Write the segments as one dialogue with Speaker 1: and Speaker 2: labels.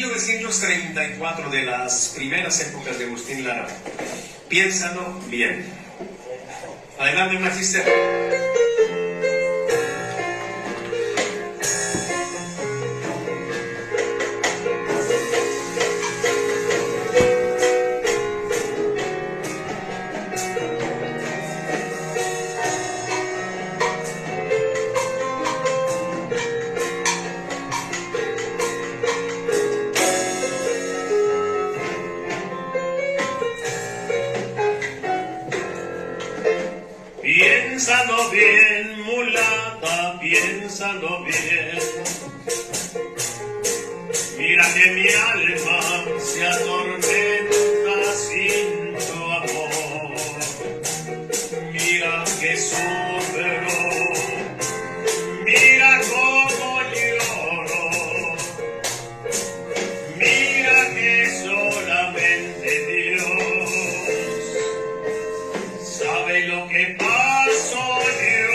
Speaker 1: 1934, de las primeras épocas de Agustín Lara. Piénsalo bien. Adelante, Magister.
Speaker 2: Piénsalo bien, mulata, piénsalo bien. Mira que mi alma se atormenta sin tu amor. Mira que sufro, mira cómo lloro. Mira que solamente Dios sabe lo que paso yo.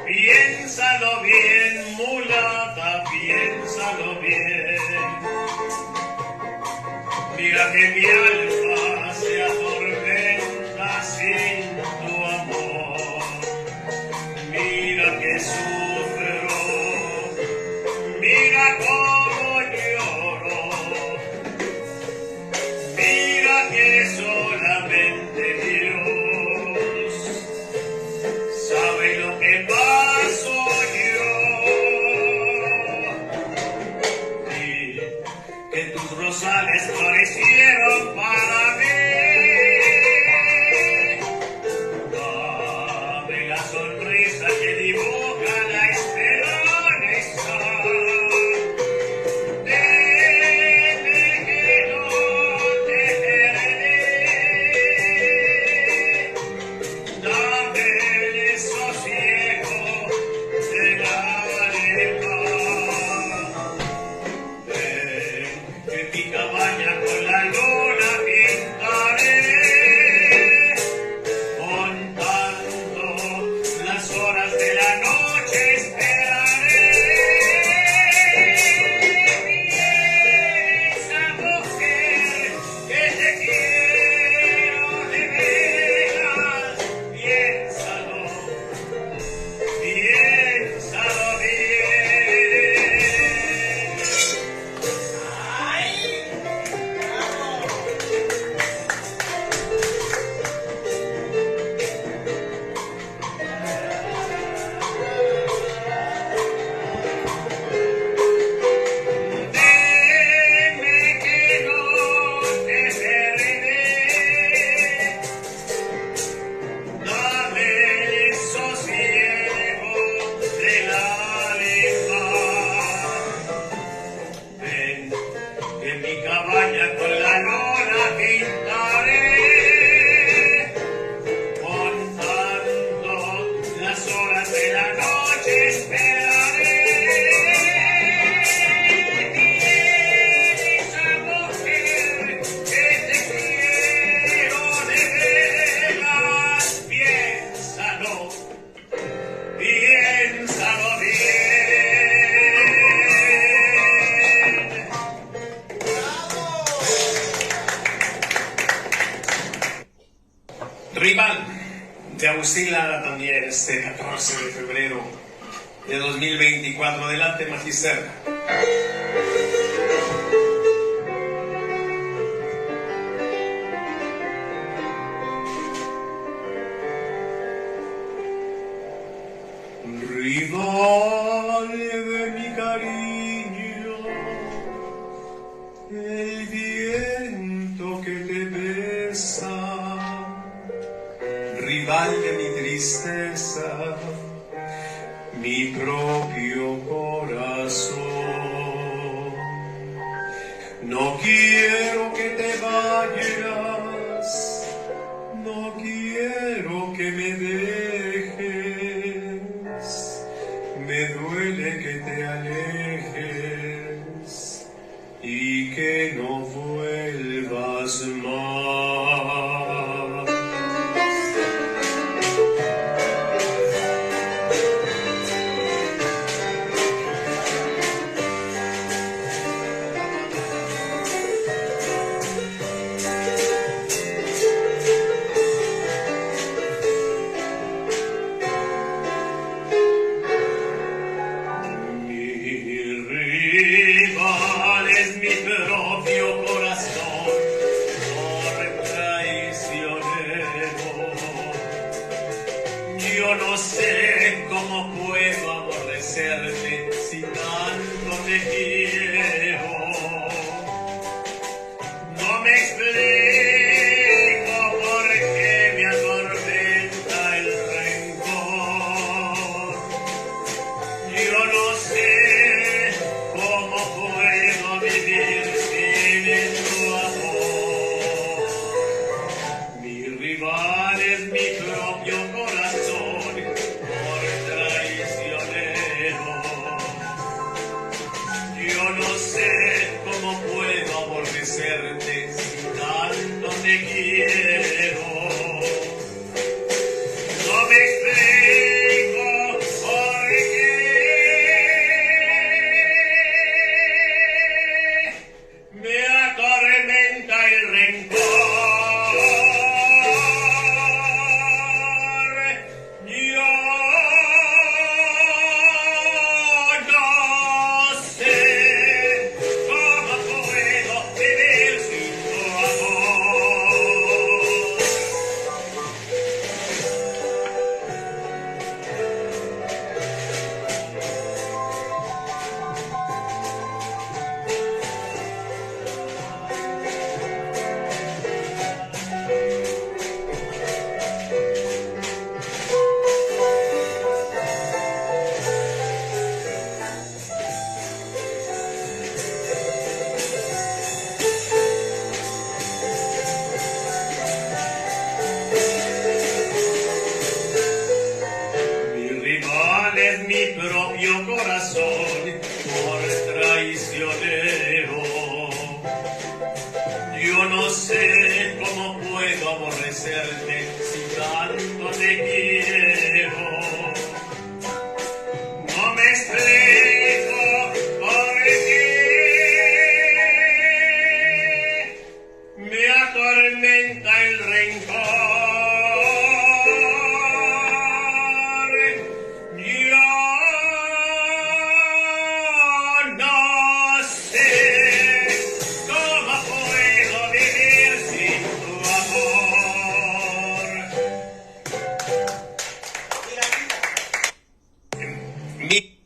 Speaker 2: Piénsalo bien, mulata, piénsalo bien. Mira que mi alma se atormenta sin tu amor. Mira que sufro, mira cómo lloro. Mira que solamente Dios sabe lo que paso yo. Y que tus rosales florecieron para mí. Dame la sonrisa que dibuja la esperanza. Dime que no te perderé. Dame el sosiego del alma. Ven, que mi cabaña con la luna pintaré, contando las horas de la noche esperaré. Esa mujer que te quiero de veras, piénsalo, piénsalo bien. ¡Ay! Dime que no te perderé. Dame el sosiego del alma. Ven, que mi cabaña con la luna pintaré, contando las horas de la noche esperaré. Esa mujer que te quiero de veras, piénsalo, piénsalo bien.
Speaker 1: Rival, de Agustín Lara también, este 14 de febrero de 2024. Adelante, Magister.
Speaker 2: Rival de mi cariño, el viento que te besa,
Speaker 1: Rival de mi tristeza,
Speaker 2: mi propio corazón. No quiero que te vayas, no quiero que me dejes, me duele que te alejes y que no vuelvas más. rival es mi propio corazón, por traicionero. Yo no sé cómo puedo aborrecerte si tanto te quiero. No me explico por qué me atormenta el rencor. Yo no sé cómo puedo vivir sin tu amor. Mi rival es mi propio corazón, por traicionero. Yo no sé cómo puedo aborrecerte si tanto te quiero. No me explico por qué me atormenta el rencor. Yo no sé cómo puedo vivir sin tu amor. Mi rival es mi propio corazón, por traicionero. Yo no sé cómo puedo aborrecerte si tanto te quiero. No me explico por qué me atormenta el rencor. Yo no sé cómo puedo vivir sin tu amor.
Speaker 1: Mi-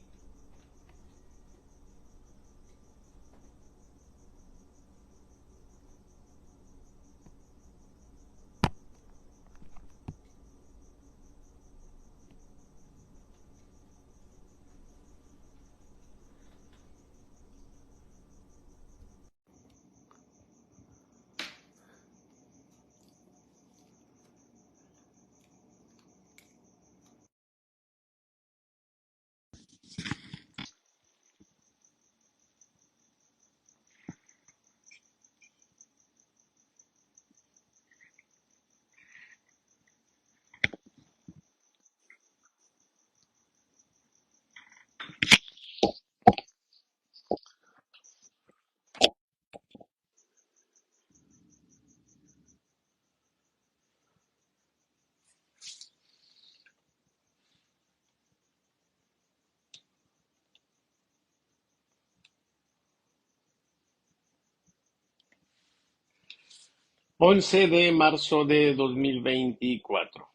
Speaker 1: 11 de marzo de 2024.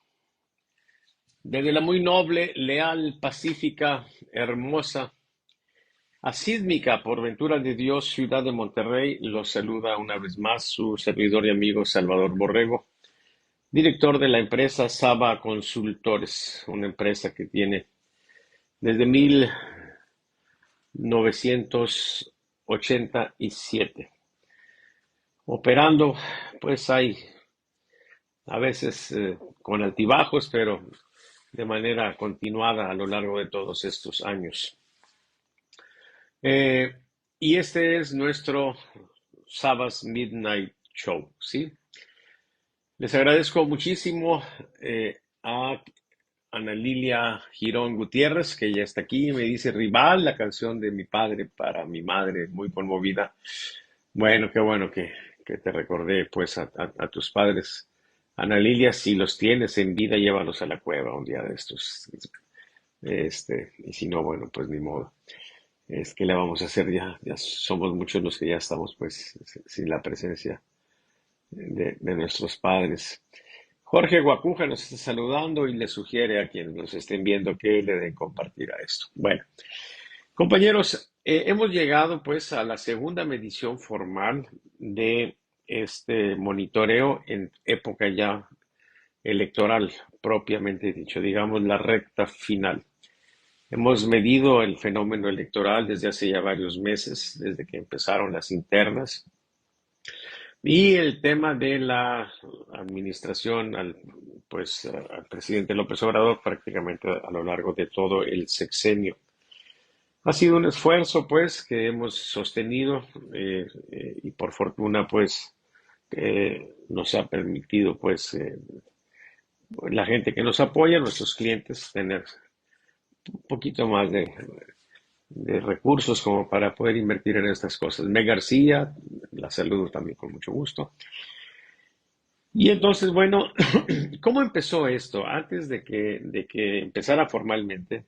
Speaker 1: Desde la muy noble, leal, pacífica, hermosa, asísmica por ventura de Dios, ciudad de Monterrey, los saluda una vez más su servidor y amigo Salvador Borrego, director de la empresa Saba Consultores, una empresa que tiene desde 1987, operando, pues hay a veces con altibajos, pero de manera continuada a lo largo de todos estos años. Eh, y este es nuestro Sabbath Midnight Show, ¿sí? Les agradezco muchísimo a Ana Lilia Girón Gutiérrez, que ya está aquí, me dice Rival, la canción de mi padre para mi madre, muy conmovida. Bueno, qué bueno que te recordé pues a tus padres. Ana Lilia, si los tienes en vida, llévalos a la cueva un día de estos. Y si no, bueno, pues ni modo. Es que le vamos a hacer ya, ya somos muchos los que ya estamos pues sin la presencia de nuestros padres. Jorge Guacuja nos está saludando y le sugiere a quienes nos estén viendo que le den compartir a esto. Bueno, compañeros, hemos llegado pues a la segunda medición formal de este monitoreo en época ya electoral, propiamente dicho, digamos la recta final. Hemos medido el fenómeno electoral desde hace ya varios meses, desde que empezaron las internas, y el tema de la administración al presidente López Obrador prácticamente a lo largo de todo el sexenio. Ha sido un esfuerzo, pues, que hemos sostenido y por fortuna, pues, nos ha permitido, pues, la gente que nos apoya, nuestros clientes, tener un poquito más de recursos como para poder invertir en estas cosas. Meg García, la saludo también con mucho gusto. Y entonces, bueno, ¿cómo empezó esto? Antes de que empezara formalmente,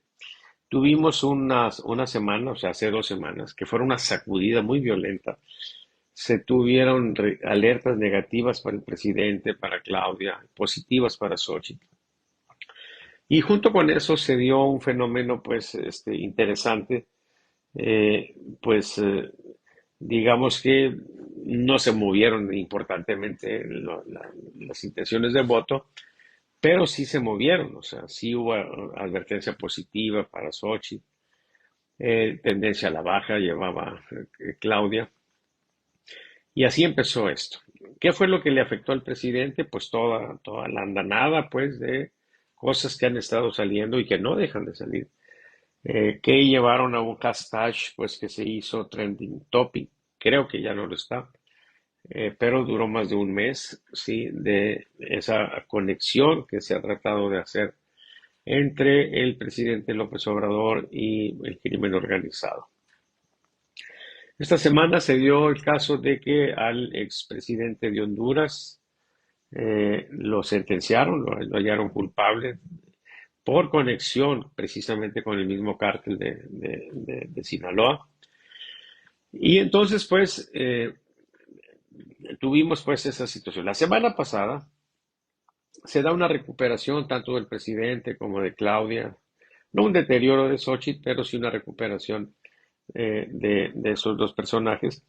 Speaker 1: tuvimos una semana, o sea, hace 2 semanas, que fue una sacudida muy violenta. Se tuvieron alertas negativas para el presidente, para Claudia, positivas para Xochitl. Y junto con eso se dio un fenómeno, pues, interesante, eh, pues, digamos que no se movieron importantemente las intenciones de voto, pero sí se movieron, o sea, sí hubo advertencia positiva para Xochitl, tendencia a la baja llevaba Claudia, y así empezó esto. ¿Qué fue lo que le afectó al presidente? Pues toda la andanada, pues, de cosas que han estado saliendo y que no dejan de salir, que llevaron a un hashtag, pues, que se hizo trending topic. Creo que ya no lo está, pero duró más de un mes, ¿sí? De esa conexión que se ha tratado de hacer entre el presidente López Obrador y el crimen organizado. Esta semana se dio el caso de que al expresidente de Honduras lo sentenciaron, lo hallaron culpable por conexión precisamente con el mismo cártel de Sinaloa. Y entonces, pues, tuvimos pues esa situación. La semana pasada se da una recuperación tanto del presidente como de Claudia, no un deterioro de Xochitl, pero sí una recuperación de esos dos personajes.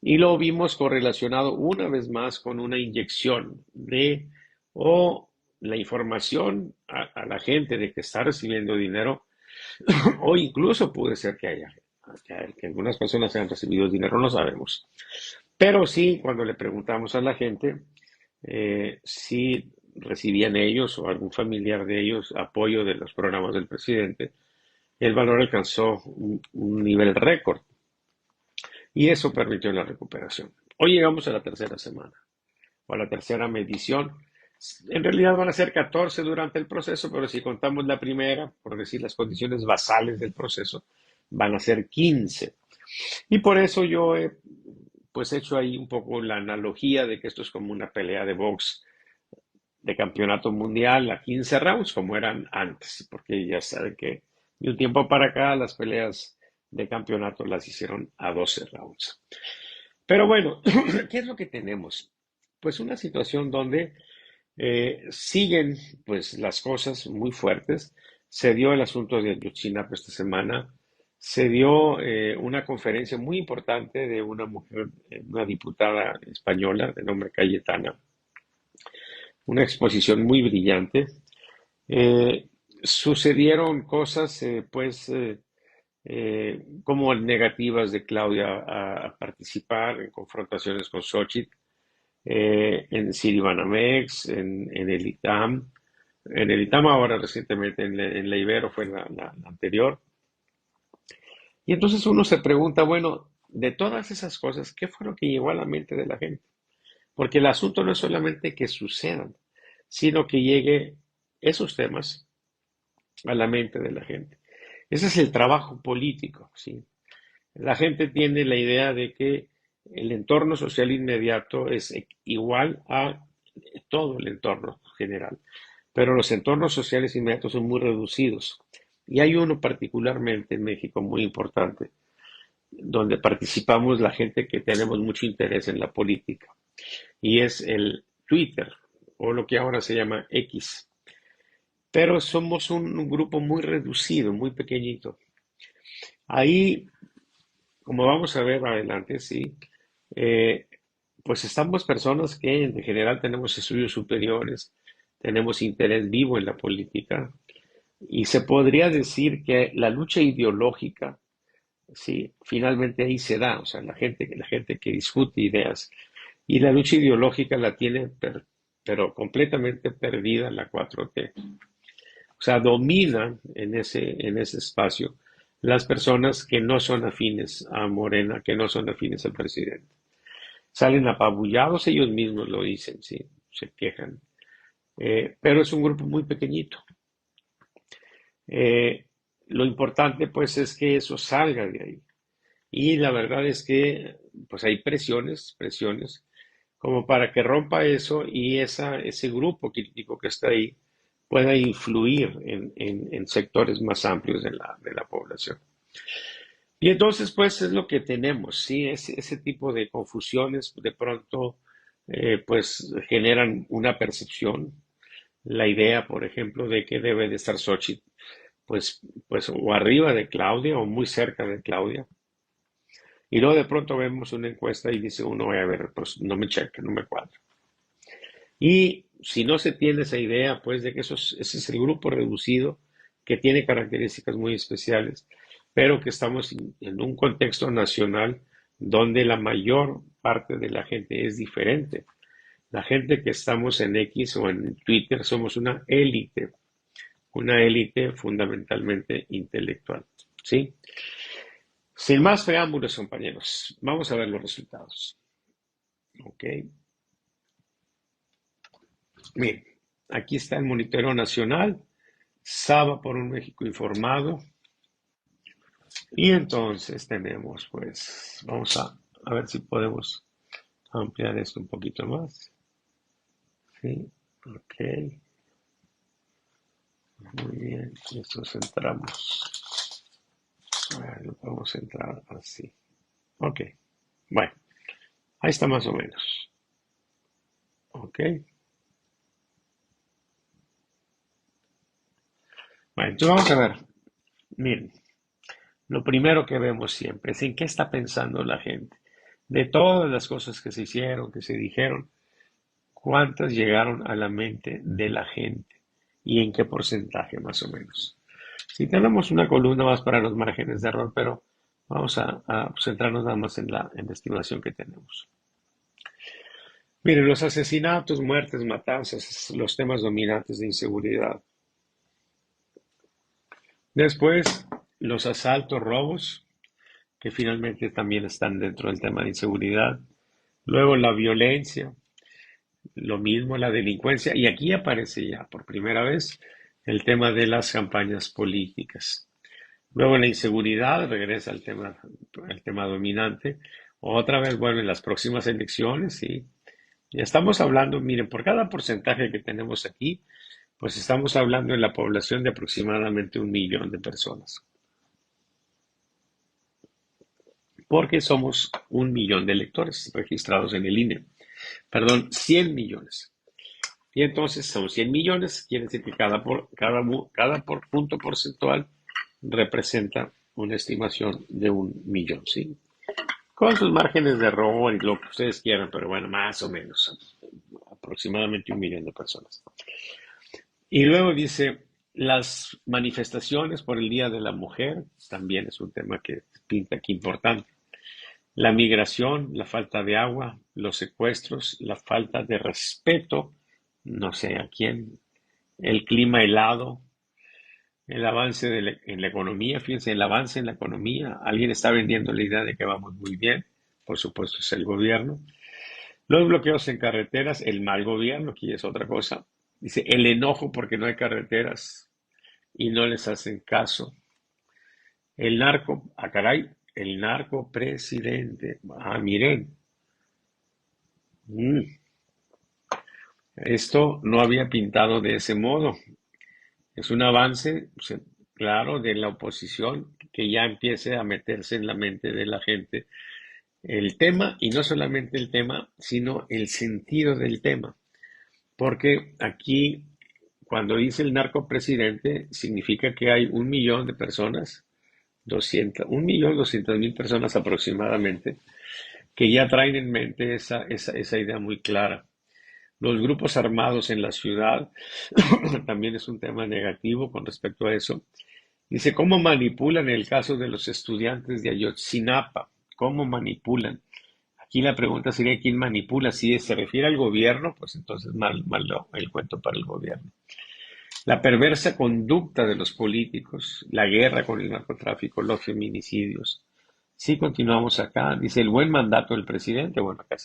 Speaker 1: Y lo vimos correlacionado una vez más con una inyección de o la información a la gente de que está recibiendo dinero, o incluso puede ser que algunas personas hayan recibido dinero, no sabemos. Pero sí, cuando le preguntamos a la gente si recibían ellos o algún familiar de ellos apoyo de los programas del presidente, el valor alcanzó un nivel récord y eso permitió la recuperación. Hoy llegamos a la tercera semana o a la tercera medición. En realidad van a ser 14 durante el proceso, pero si contamos la primera, por decir las condiciones basales del proceso, van a ser 15. Y por eso yo he pues hecho ahí un poco la analogía de que esto es como una pelea de box de campeonato mundial a 15 rounds como eran antes, porque ya saben que de un tiempo para acá las peleas de campeonato las hicieron a 12 rounds. Pero bueno, ¿qué es lo que tenemos? Pues una situación donde siguen pues las cosas muy fuertes. Se dio el asunto de Ayotzinapa esta semana. Se dio una conferencia muy importante de una mujer, una diputada española de nombre Cayetana, una exposición muy brillante. Eh, Sucedieron cosas, como negativas de Claudia a participar en confrontaciones con Xochitl, en Citibanamex, en el ITAM, ahora recientemente en la Ibero fue la anterior. Y entonces uno se pregunta, bueno, de todas esas cosas, ¿qué fue lo que llegó a la mente de la gente? Porque el asunto no es solamente que sucedan, sino que llegue esos temas a la mente de la gente. Ese es el trabajo político, ¿sí? La gente tiene la idea de que el entorno social inmediato es igual a todo el entorno general, pero los entornos sociales inmediatos son muy reducidos. Y hay uno particularmente en México muy importante, donde participamos la gente que tenemos mucho interés en la política, y es el Twitter, o lo que ahora se llama X. Pero somos un grupo muy reducido, muy pequeñito. Ahí, como vamos a ver adelante, sí, eh, pues estamos personas que en general tenemos estudios superiores, tenemos interés vivo en la política, y se podría decir que la lucha ideológica, sí, finalmente ahí se da, o sea, la gente que discute ideas, y la lucha ideológica la tiene, pero completamente perdida la 4T. O sea, dominan en ese espacio las personas que no son afines a Morena, que no son afines al presidente. Salen apabullados, ellos mismos lo dicen, sí, se quejan. Pero es un grupo muy pequeñito. Eh, lo importante, pues, es que eso salga de ahí. Y la verdad es que, pues, hay presiones, como para que rompa eso y ese grupo crítico que está ahí pueda influir en sectores más amplios de la población. Y entonces, pues, es lo que tenemos, ¿sí? Ese tipo de confusiones de pronto, pues, generan una percepción. La idea, por ejemplo, de que debe de estar Xochitl, pues, o arriba de Claudia o muy cerca de Claudia. Y luego de pronto vemos una encuesta y dice uno, a ver, pues no me checa, no me cuadra. Y si no se tiene esa idea, pues, de que ese es el grupo reducido que tiene características muy especiales, pero que estamos en un contexto nacional donde la mayor parte de la gente es diferente. La gente que estamos en X o en Twitter somos una élite fundamentalmente intelectual, ¿sí? Sin más preámbulos, compañeros, vamos a ver los resultados. ¿Ok? Bien, aquí está el monitoreo nacional, Saba por un México informado. Y entonces tenemos, pues, vamos a ver si podemos ampliar esto un poquito más. Sí, ok, muy bien, esto centramos. A ver, lo podemos centrar así. Ok, bueno, ahí está más o menos. Ok, bueno, entonces vamos a ver. Miren, lo primero que vemos siempre es en qué está pensando la gente. De todas las cosas que se hicieron, que se dijeron, ¿cuántas llegaron a la mente de la gente? ¿Y en qué porcentaje más o menos? Si tenemos una columna más para los márgenes de error, pero vamos a centrarnos nada más en la estimación que tenemos. Miren, los asesinatos, muertes, matanzas, los temas dominantes de inseguridad. Después, los asaltos, robos, que finalmente también están dentro del tema de inseguridad. Luego, la violencia, lo mismo la delincuencia. Y aquí aparece ya por primera vez el tema de las campañas políticas. Luego la inseguridad regresa al tema dominante. Otra vez, bueno, en las próximas elecciones, sí. Ya estamos hablando, miren, por cada porcentaje que tenemos aquí, pues estamos hablando en la población de aproximadamente 1 millón de personas. Porque somos 1 millón de electores registrados en el INE. Perdón, 100 millones. Y entonces son 100 millones, quiere decir que cada punto porcentual representa una estimación de 1 millón, ¿sí? Con sus márgenes de error y lo que ustedes quieran, pero bueno, más o menos, aproximadamente 1 millón de personas. Y luego dice, las manifestaciones por el Día de la Mujer, también es un tema que pinta aquí importante. La migración, la falta de agua, los secuestros, la falta de respeto, no sé a quién, el clima helado, el avance en la economía, fíjense, el avance en la economía, alguien está vendiendo la idea de que vamos muy bien, por supuesto es el gobierno. Los bloqueos en carreteras, el mal gobierno, aquí es otra cosa. Dice, el enojo porque no hay carreteras y no les hacen caso. El narco, caray, el narco presidente. Miren, mm, esto no había pintado de ese modo. Es un avance, claro, de la oposición que ya empiece a meterse en la mente de la gente el tema, y no solamente el tema, sino el sentido del tema. Porque aquí, cuando dice el narcopresidente, significa que hay 1 millón de personas, 1.200.000 personas aproximadamente, que ya traen en mente esa idea muy clara. Los grupos armados en la ciudad también es un tema negativo con respecto a eso. Dice, ¿cómo manipulan el caso de los estudiantes de Ayotzinapa? ¿Cómo manipulan? Aquí la pregunta sería, ¿quién manipula? Si se refiere al gobierno, pues entonces mal el cuento para el gobierno. La perversa conducta de los políticos, la guerra con el narcotráfico, los feminicidios. Si continuamos acá, dice el buen mandato del presidente, bueno, acá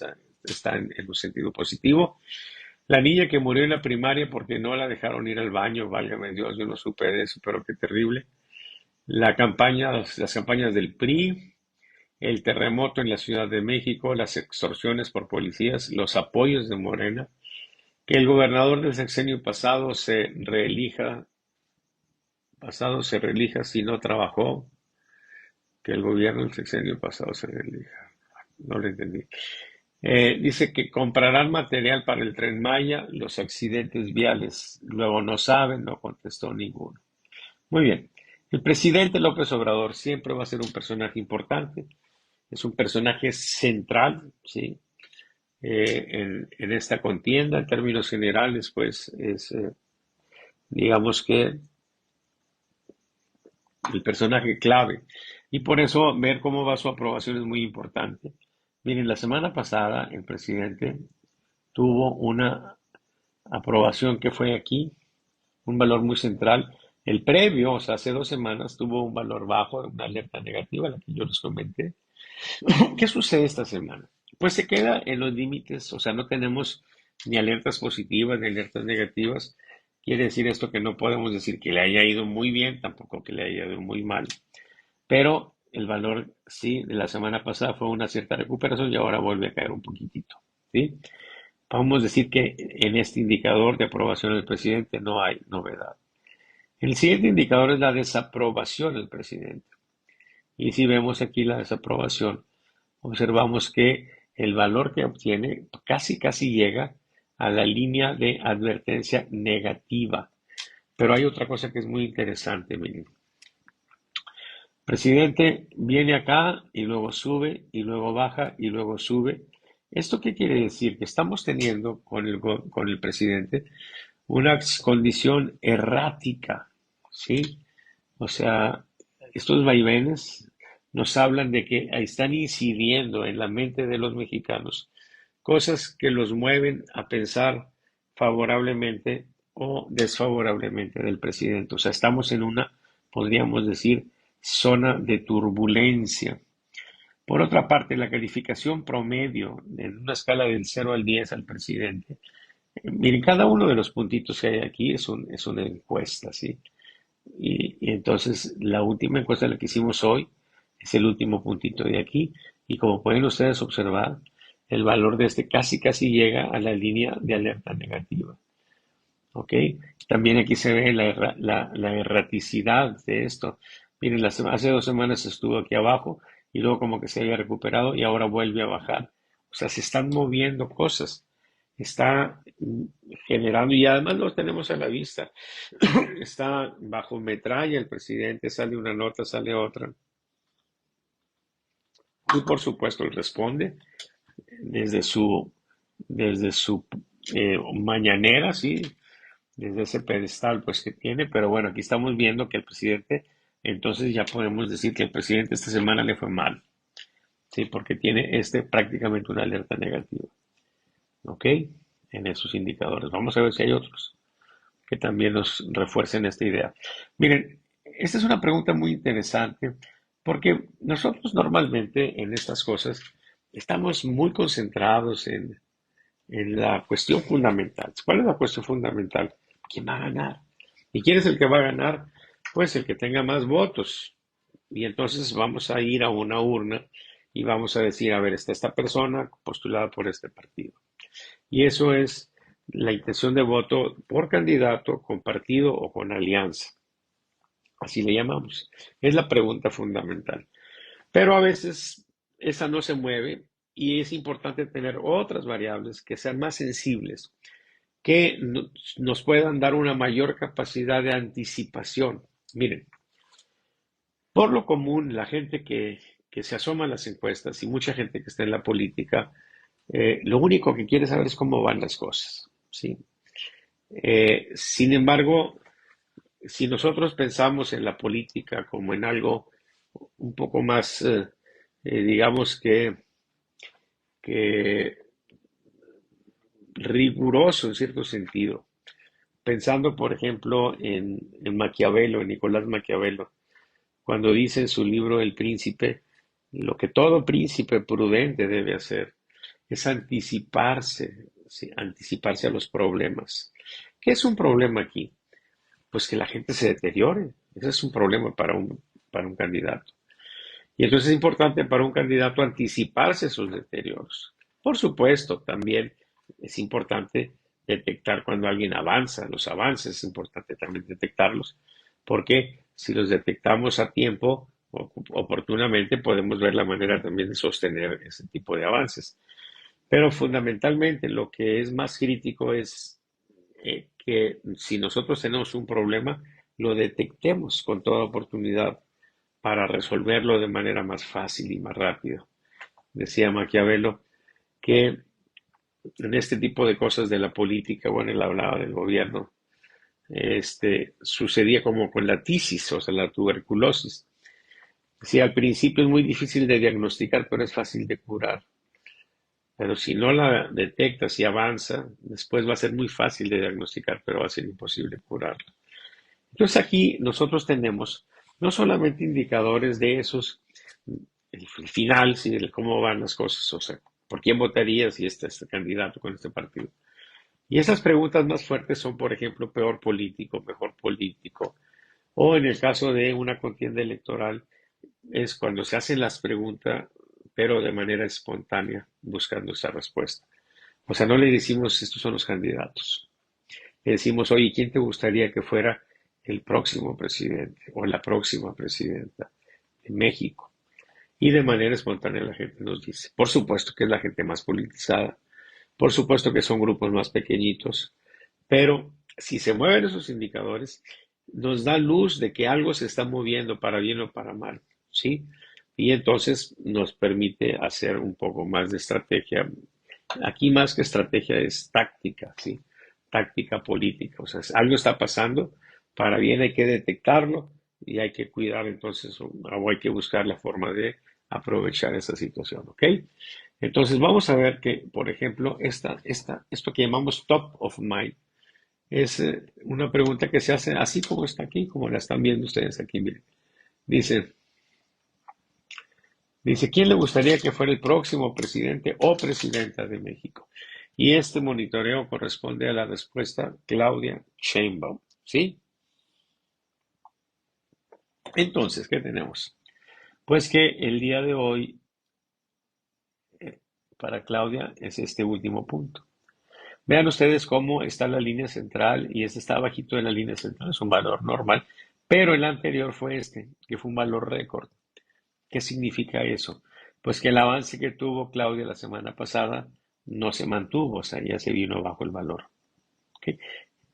Speaker 1: está en un sentido positivo. La niña que murió en la primaria porque no la dejaron ir al baño, válgame Dios, yo no supe de eso, pero qué terrible. Las campañas del PRI, el terremoto en la Ciudad de México, las extorsiones por policías, los apoyos de Morena, que el gobernador del sexenio pasado se reelija si no trabajó, que el gobierno del sexenio pasado se reelija. No lo entendí. Dice que comprarán material para el Tren Maya, los accidentes viales. Luego no saben, no contestó ninguno. Muy bien. El presidente López Obrador siempre va a ser un personaje importante, es un personaje central, ¿sí? En esta contienda, en términos generales, pues digamos que el personaje clave. Y por eso ver cómo va su aprobación es muy importante. Miren, la semana pasada el presidente tuvo una aprobación que fue aquí, un valor muy central. El previo, o sea, hace 2 semanas, tuvo un valor bajo, una alerta negativa, la que yo les comenté. ¿Qué sucede esta semana? Pues se queda en los límites, o sea, no tenemos ni alertas positivas ni alertas negativas. Quiere decir esto que no podemos decir que le haya ido muy bien, tampoco que le haya ido muy mal. Pero el valor, sí, de la semana pasada fue una cierta recuperación y ahora vuelve a caer un poquitito, ¿sí? Podemos decir que en este indicador de aprobación del presidente no hay novedad. El siguiente indicador es la desaprobación del presidente. Y si vemos aquí la desaprobación, observamos que el valor que obtiene casi llega a la línea de advertencia negativa. Pero hay otra cosa que es muy interesante, miren. El presidente viene acá y luego sube y luego baja y luego sube. ¿Esto qué quiere decir? Que estamos teniendo con el presidente una condición errática, ¿sí? O sea, estos vaivenes nos hablan de que están incidiendo en la mente de los mexicanos cosas que los mueven a pensar favorablemente o desfavorablemente del presidente. O sea, estamos en una, podríamos decir, zona de turbulencia. Por otra parte, la calificación promedio en una escala del 0 al 10 al presidente. Miren, cada uno de los puntitos que hay aquí es una encuesta, ¿sí? Y entonces la última encuesta la que hicimos hoy es el último puntito de aquí. Y como pueden ustedes observar, el valor de este casi llega a la línea de alerta negativa. ¿Ok? También aquí se ve la erraticidad de esto. Miren, hace 2 semanas estuvo aquí abajo y luego como que se había recuperado y ahora vuelve a bajar. O sea, se están moviendo cosas. Está generando, y además lo tenemos a la vista. Está bajo metralla el presidente, sale una nota, sale otra. Y por supuesto él responde desde su mañanera, sí, desde ese pedestal pues que tiene, pero bueno, aquí estamos viendo que el presidente, entonces ya podemos decir que el presidente esta semana le fue mal, sí, porque tiene prácticamente una alerta negativa, ¿ok? En esos indicadores. Vamos a ver si hay otros que también nos refuercen esta idea. Miren, esta es una pregunta muy interesante porque nosotros normalmente en estas cosas estamos muy concentrados en la cuestión fundamental. ¿Cuál es la cuestión fundamental? ¿Quién va a ganar? ¿Y quién es el que va a ganar? Pues el que tenga más votos. Y entonces vamos a ir a una urna y vamos a decir, a ver, está esta persona postulada por este partido. Y eso es la intención de voto por candidato, con partido o con alianza. así le llamamos. Es la pregunta fundamental. Pero a veces esa no se mueve y es importante tener otras variables que sean más sensibles, que nos puedan dar una mayor capacidad de anticipación. Miren, por lo común, la gente que se asoma a las encuestas y mucha gente que está en la política, lo único que quiere saber es cómo van las cosas, ¿sí? Sin embargo, si nosotros pensamos en la política como en algo un poco más, digamos que riguroso en cierto sentido, pensando por ejemplo en Maquiavelo, en Nicolás Maquiavelo, cuando dice en su libro El Príncipe, lo que todo príncipe prudente debe hacer es anticiparse, ¿sí? Anticiparse a los problemas. ¿Qué es un problema aquí? Pues que la gente se deteriore. Ese es un problema para un candidato. Y entonces es importante para un candidato anticiparse a esos deterioros. Por supuesto, también es importante detectar cuando alguien avanza, los avances es importante también detectarlos, porque si los detectamos a tiempo, oportunamente, podemos ver la manera también de sostener ese tipo de avances. Pero fundamentalmente lo que es más crítico es que si nosotros tenemos un problema, lo detectemos con toda oportunidad para resolverlo de manera más fácil y más rápido. Decía Maquiavelo que en este tipo de cosas de la política, bueno, él hablaba del gobierno, sucedía como con la tisis, o sea, la tuberculosis. Decía, al principio es muy difícil de diagnosticar, pero es fácil de curar. Pero si no la detectas y avanza, después va a ser muy fácil de diagnosticar, pero va a ser imposible curarla. Entonces aquí nosotros tenemos no solamente indicadores de esos, el final, sino de cómo van las cosas, o sea, por quién votarías si este candidato con este partido. Y esas preguntas más fuertes son, por ejemplo, peor político, mejor político, o en el caso de una contienda electoral, es cuando se hacen las preguntas, pero de manera espontánea, buscando esa respuesta. O sea, no le decimos estos son los candidatos. Le decimos, oye, ¿quién te gustaría que fuera el próximo presidente o la próxima presidenta de México? Y de manera espontánea la gente nos dice. Por supuesto que es la gente más politizada, por supuesto que son grupos más pequeñitos, pero si se mueven esos indicadores, nos da luz de que algo se está moviendo para bien o para mal, ¿sí? Y entonces nos permite hacer un poco más de estrategia. Aquí más que estrategia es táctica, ¿sí? Táctica política. O sea, algo está pasando, para bien hay que detectarlo y hay que cuidar entonces, o hay que buscar la forma de aprovechar esa situación, ¿ok? Entonces vamos a ver que, por ejemplo, esto que llamamos top of mind, es una pregunta que se hace así como está aquí, como la están viendo ustedes aquí, miren. Dice, dice, ¿quién le gustaría que fuera el próximo presidente o presidenta de México? Y este monitoreo corresponde a la respuesta Claudia Sheinbaum, ¿sí? Entonces, ¿qué tenemos? Pues que el día de hoy, para Claudia, es este último punto. Vean ustedes cómo está la línea central y este está bajito de la línea central, es un valor normal, pero el anterior fue este, que fue un valor récord. ¿Qué significa eso? Pues que el avance que tuvo Claudia la semana pasada no se mantuvo, o sea, ya se vino bajo el valor. ¿Ok?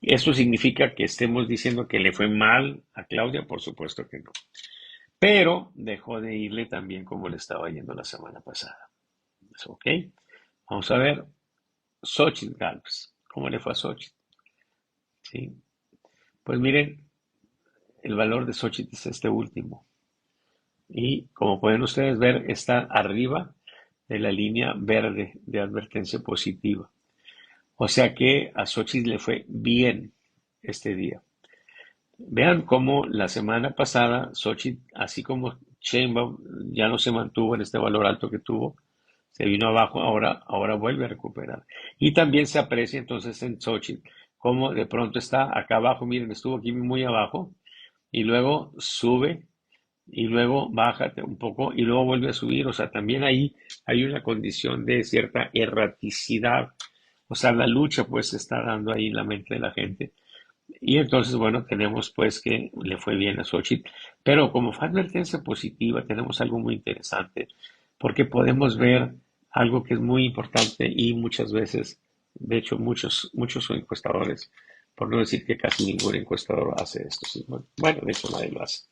Speaker 1: ¿Eso significa que estemos diciendo que le fue mal a Claudia? Por supuesto que no. Pero dejó de irle tan bien como le estaba yendo la semana pasada. ¿Ok? Vamos a ver Xochitl Gálvez. ¿Cómo le fue a Xochitl? ¿Sí? Pues miren, el valor de Xochitl es este último. Y como pueden ustedes ver, está arriba de la línea verde de advertencia positiva. O sea que a Xochitl le fue bien este día. Vean cómo la semana pasada Xochitl, así como Sheinbaum ya no se mantuvo en este valor alto que tuvo, se vino abajo, ahora vuelve a recuperar. Y también se aprecia entonces en Xochitl, como de pronto está acá abajo, miren, estuvo aquí muy abajo, y luego sube, y luego baja un poco, y luego vuelve a subir. O sea, también ahí hay una condición de cierta erraticidad. O sea, la lucha pues se está dando ahí en la mente de la gente. Y entonces, bueno, tenemos pues que le fue bien a Xochitl. Pero como fue advertencia positiva, tenemos algo muy interesante, porque podemos ver algo que es muy importante y muchas veces, de hecho, muchos encuestadores, por no decir que casi ningún encuestador hace esto. ¿Sí? Bueno, de hecho nadie lo hace,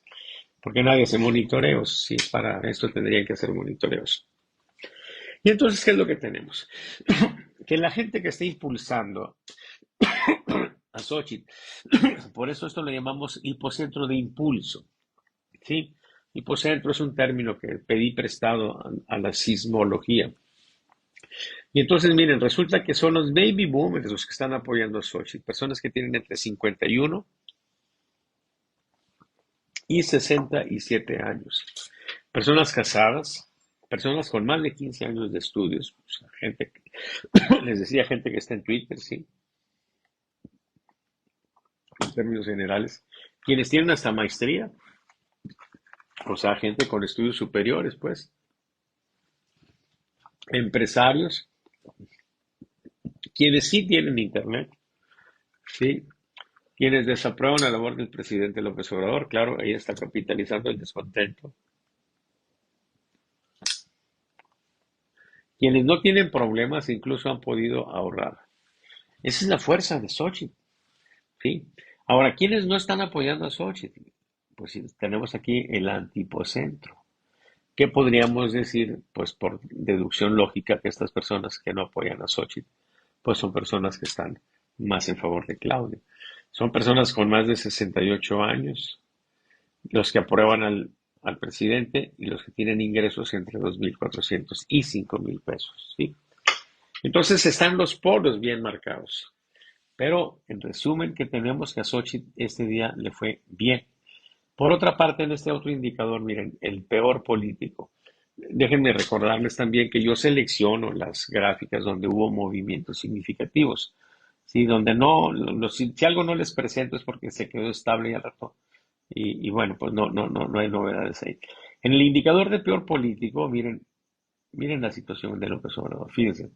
Speaker 1: porque nadie hace monitoreos. Si es para esto tendrían que hacer monitoreos. Y entonces, ¿qué es lo que tenemos? Que la gente que está impulsando a Xochitl, por eso esto lo llamamos hipocentro de impulso, ¿sí? Hipocentro es un término que pedí prestado a la sismología. Y entonces, miren, resulta que son los baby boomers los que están apoyando a Xochitl, personas que tienen entre 51 y 67 años, personas casadas, personas con más de 15 años de estudios, o sea, gente, les decía gente que está en Twitter, ¿sí? En términos generales, quienes tienen hasta maestría, o sea, gente con estudios superiores, pues, empresarios, quienes sí tienen internet, ¿sí? Quienes desaprueban la labor del presidente López Obrador, claro, ahí está capitalizando el descontento. Quienes no tienen problemas incluso han podido ahorrar. Esa es la fuerza de Xochitl, ¿sí? Ahora, ¿quiénes no están apoyando a Xochitl? Pues sí, tenemos aquí el antipocentro. ¿Qué podríamos decir? Pues por deducción lógica que estas personas que no apoyan a Xochitl, pues son personas que están más en favor de Claudia. Son personas con más de 68 años, los que aprueban al presidente y los que tienen ingresos entre 2.400 y 5.000 pesos, ¿sí? Entonces están los polos bien marcados. Pero en resumen que tenemos que a Xochitl este día le fue bien. Por otra parte, en este otro indicador, miren, el peor político. Déjenme recordarles también que yo selecciono las gráficas donde hubo movimientos significativos. Sí, donde si algo no les presento es porque se quedó estable y al rato. Y bueno, pues no hay novedades ahí. En el indicador de peor político, miren la situación de López Obrador, fíjense.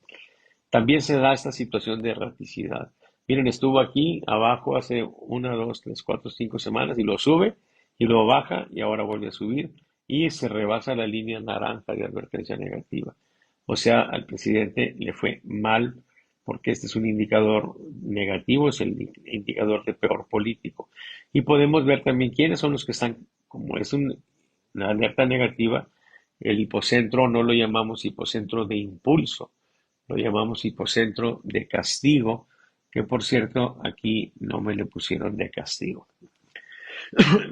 Speaker 1: También se da esta situación de erraticidad. Miren, estuvo aquí abajo hace 1, 2, 3, 4, 5 semanas y lo sube y luego baja y ahora vuelve a subir y se rebasa la línea naranja de advertencia negativa. O sea, al presidente le fue mal porque este es un indicador negativo, es el indicador de peor político. Y podemos ver también quiénes son los que están, como es una alerta negativa, el hipocentro no lo llamamos hipocentro de impulso, lo llamamos hipocentro de castigo, que por cierto aquí no me le pusieron de castigo.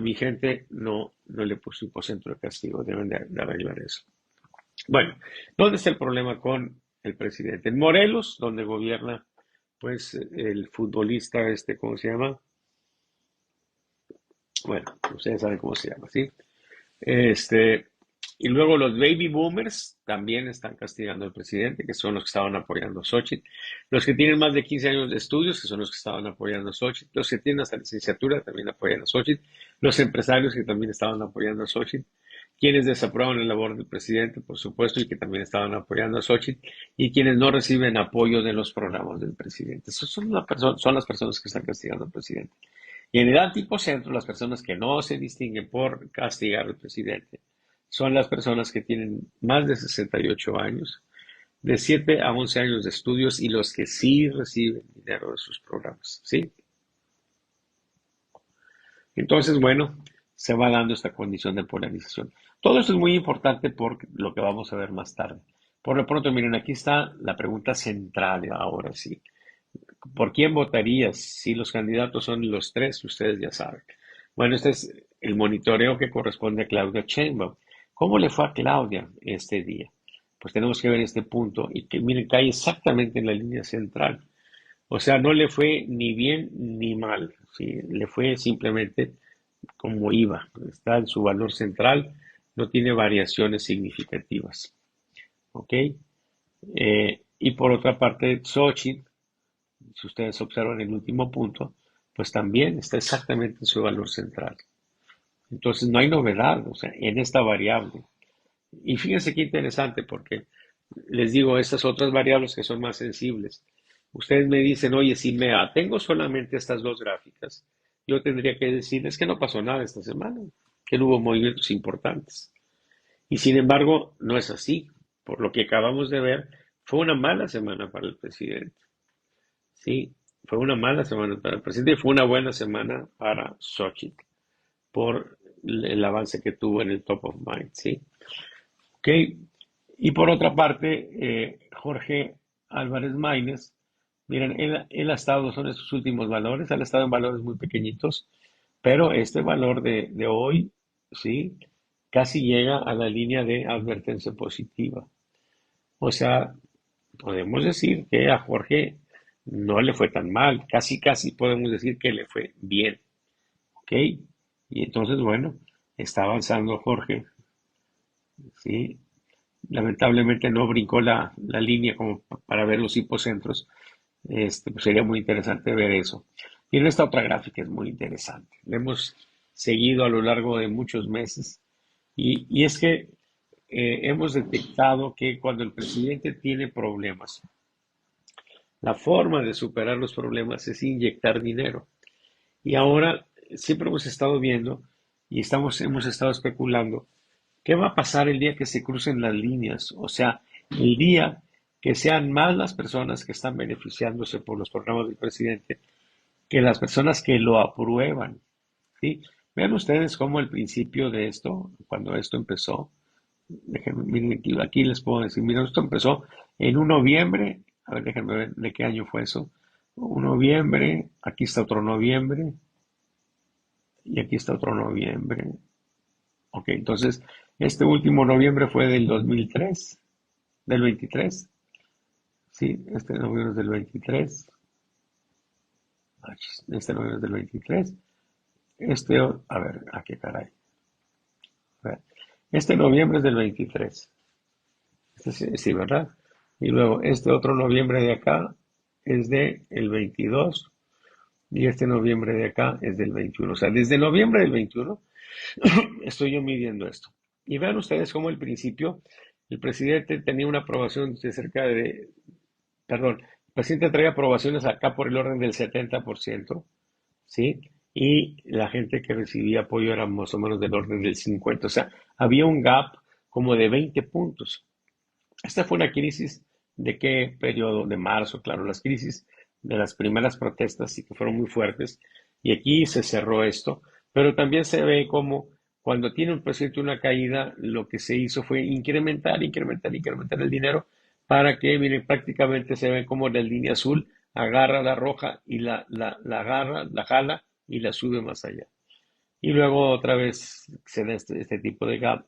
Speaker 1: Mi gente no le puso hipocentro de castigo, deben de arreglar eso. Bueno, ¿dónde está el problema con el presidente? En Morelos, donde gobierna pues el futbolista ¿cómo se llama? Bueno, ustedes saben cómo se llama, ¿sí? Este, y luego los baby boomers también están castigando al presidente, que son los que estaban apoyando a Xochitl. Los que tienen más de 15 años de estudios, que son los que estaban apoyando a Xochitl. Los que tienen hasta licenciatura también apoyan a Xochitl. Los empresarios que también estaban apoyando a Xochitl. Quienes desaprueban la labor del presidente, por supuesto, y que también estaban apoyando a Xochitl. Y quienes no reciben apoyo de los programas del presidente. Esas son las personas que están castigando al presidente. Y en el antipocentro, las personas que no se distinguen por castigar al presidente son las personas que tienen más de 68 años, de 7 a 11 años de estudios y los que sí reciben dinero de sus programas, ¿sí? Entonces, bueno, se va dando esta condición de polarización. Todo esto es muy importante por lo que vamos a ver más tarde. Por lo pronto, miren, aquí está la pregunta central ahora sí. ¿Por quién votarías si los candidatos son los tres? Ustedes ya saben. Bueno, este es el monitoreo que corresponde a Claudia Sheinbaum. ¿Cómo le fue a Claudia este día? Pues tenemos que ver este punto y que miren, cae exactamente en la línea central. O sea, no le fue ni bien ni mal, ¿sí? Le fue simplemente como iba. Está en su valor central, no tiene variaciones significativas. ¿Ok? Y por otra parte, Xochitl, si ustedes observan el último punto, pues también está exactamente en su valor central. Entonces no hay novedad, o sea, en esta variable. Y fíjense qué interesante, porque les digo, estas otras variables que son más sensibles. Ustedes me dicen, oye, si me atengo solamente a estas dos gráficas, yo tendría que decirles que no pasó nada esta semana, que no hubo movimientos importantes. Y sin embargo, no es así. Por lo que acabamos de ver, fue una mala semana para el presidente. Sí, fue una mala semana para el presidente y fue una buena semana para Xochitl por el avance que tuvo en el top of mind. Sí, ok. Y por otra parte, Jorge Álvarez Maínez, miren, él ha estado, son estos últimos valores, él ha estado en valores muy pequeñitos, pero este valor de hoy, sí, casi llega a la línea de advertencia positiva. O sea, podemos decir que a Jorge no le fue tan mal, casi, casi podemos decir que le fue bien, ¿ok? Y entonces, bueno, está avanzando Jorge, ¿sí? Lamentablemente no brincó la línea como para ver los hipocentros. Pues sería muy interesante ver eso. Y en esta otra gráfica es muy interesante. La hemos seguido a lo largo de muchos meses y es que hemos detectado que cuando el presidente tiene problemas, la forma de superar los problemas es inyectar dinero. Y ahora siempre hemos estado viendo y hemos estado especulando qué va a pasar el día que se crucen las líneas. O sea, el día que sean más las personas que están beneficiándose por los programas del presidente que las personas que lo aprueban. ¿Sí? Vean ustedes cómo al principio de esto, cuando esto empezó, déjenme, miren aquí les puedo decir, miren, esto empezó en un noviembre, a ver, déjenme ver de qué año fue eso. Un noviembre, aquí está otro noviembre, y aquí está otro noviembre. Ok, entonces, este último noviembre fue del 2003, del 23. Sí, este noviembre es del 23. Este noviembre es del 23. A ver, ¿a qué caray? A ver, este noviembre es del 23. Este sí, sí, ¿verdad? Y luego, este otro noviembre de acá es de el 22 y este noviembre de acá es del 21. O sea, desde noviembre del 21 estoy yo midiendo esto. Y vean ustedes cómo al principio el presidente tenía una aprobación de cerca de, perdón, el presidente traía aprobaciones acá por el orden del 70%, ¿sí? Y la gente que recibía apoyo era más o menos del orden del 50%. O sea, había un gap como de 20 puntos. Esta fue una crisis de qué periodo, de marzo, claro, las crisis de las primeras protestas sí que fueron muy fuertes y aquí se cerró esto, pero también se ve como cuando tiene un presidente una caída, lo que se hizo fue incrementar, incrementar, incrementar el dinero para que, miren, prácticamente se ve como la línea azul agarra la roja y la agarra, la jala y la sube más allá. Y luego otra vez se da este tipo de gap,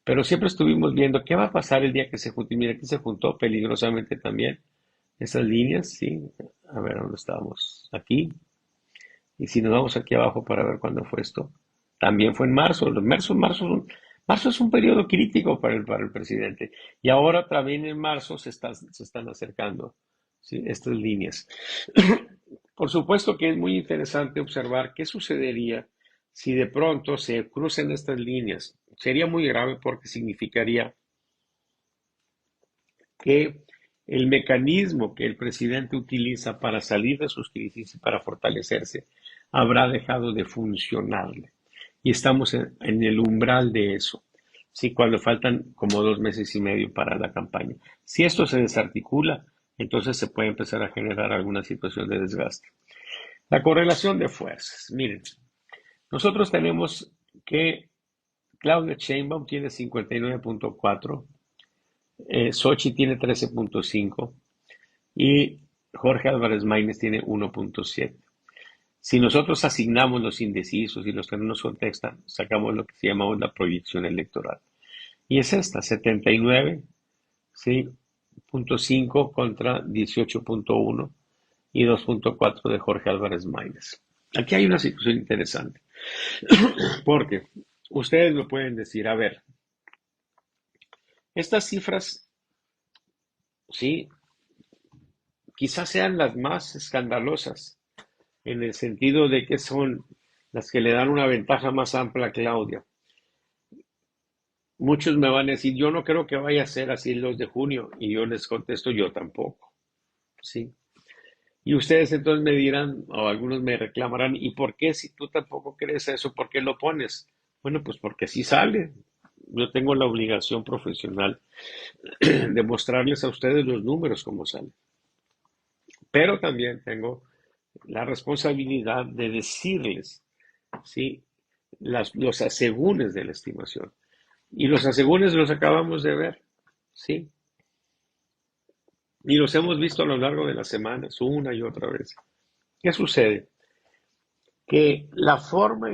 Speaker 1: pero siempre estuvimos viendo qué va a pasar el día que se junte. Y mira, aquí se juntó peligrosamente también esas líneas, ¿sí? A ver, ¿dónde estábamos? Aquí. Y si nos vamos aquí abajo para ver cuándo fue esto, también fue en marzo. Marzo es un periodo crítico para el presidente. Y ahora también en marzo se están acercando, ¿sí? Estas líneas. Por supuesto que es muy interesante observar qué sucedería si de pronto se cruzan estas líneas. Sería muy grave porque significaría que el mecanismo que el presidente utiliza para salir de sus crisis y para fortalecerse habrá dejado de funcionarle. Y estamos en el umbral de eso. Sí, cuando faltan como 2 meses y medio para la campaña. Si esto se desarticula, entonces se puede empezar a generar alguna situación de desgaste. La correlación de fuerzas. Miren, nosotros tenemos que Claudia Sheinbaum tiene 59.4, Xochitl tiene 13.5 y Jorge Álvarez Maínez tiene 1.7. Si nosotros asignamos los indecisos y los que no nos contestan, sacamos lo que se llama la proyección electoral. Y es esta, 79, ¿sí? .5 contra 18.1 y 2.4 de Jorge Álvarez Maínez. Aquí hay una situación interesante, porque ustedes me pueden decir, a ver, estas cifras, sí, quizás sean las más escandalosas, en el sentido de que son las que le dan una ventaja más amplia a Claudia. Muchos me van a decir, yo no creo que vaya a ser así el 2 de junio, y yo les contesto, yo tampoco, ¿sí? Y ustedes entonces me dirán, o algunos me reclamarán, ¿y por qué si tú tampoco crees eso, por qué lo pones? Bueno, pues porque sí sale. Yo tengo la obligación profesional de mostrarles a ustedes los números como salen. Pero también tengo la responsabilidad de decirles, ¿sí? Los asegúnes de la estimación. Y los asegúnes los acabamos de ver, ¿sí? Y los hemos visto a lo largo de las semanas, una y otra vez. ¿Qué sucede? Que la forma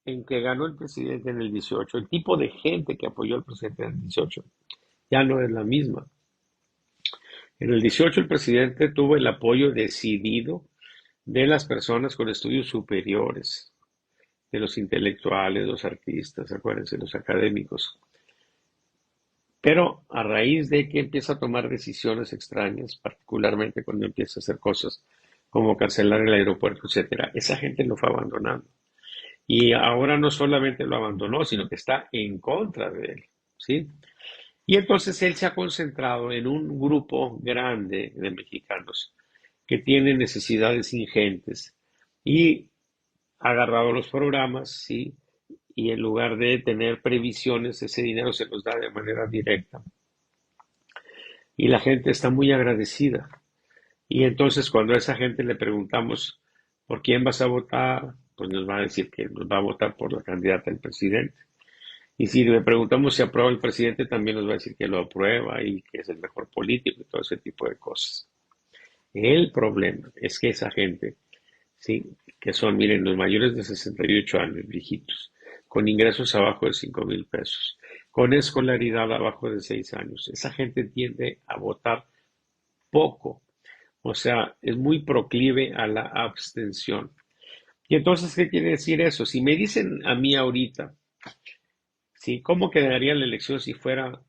Speaker 1: en que ganó el presidente en el 18, el tipo de gente que apoyó al presidente en el 18, ya no es la misma. En el 18 el presidente tuvo el apoyo decidido de las personas con estudios superiores, de los intelectuales, los artistas, acuérdense, los académicos. Pero a raíz de que empieza a tomar decisiones extrañas, particularmente cuando empieza a hacer cosas como cancelar el aeropuerto, etcétera, esa gente lo fue abandonando. Y ahora no solamente lo abandonó, sino que está en contra de él, ¿sí? Y entonces él se ha concentrado en un grupo grande de mexicanos que tienen necesidades ingentes y ha agarrado los programas, ¿sí? Y en lugar de tener previsiones, ese dinero se los da de manera directa. Y la gente está muy agradecida. Y entonces cuando a esa gente le preguntamos por quién vas a votar, pues nos va a decir que nos va a votar por la candidata del presidente. Y si le preguntamos si aprueba el presidente, también nos va a decir que lo aprueba y que es el mejor político y todo ese tipo de cosas. El problema es que esa gente, sí, que son, miren, los mayores de 68 años, viejitos, con ingresos abajo de 5,000 pesos, con escolaridad abajo de 6 años, esa gente tiende a votar poco, o sea, es muy proclive a la abstención. Y entonces, ¿qué quiere decir eso? Si me dicen a mí ahorita, ¿sí? ¿Cómo quedaría la elección si fuera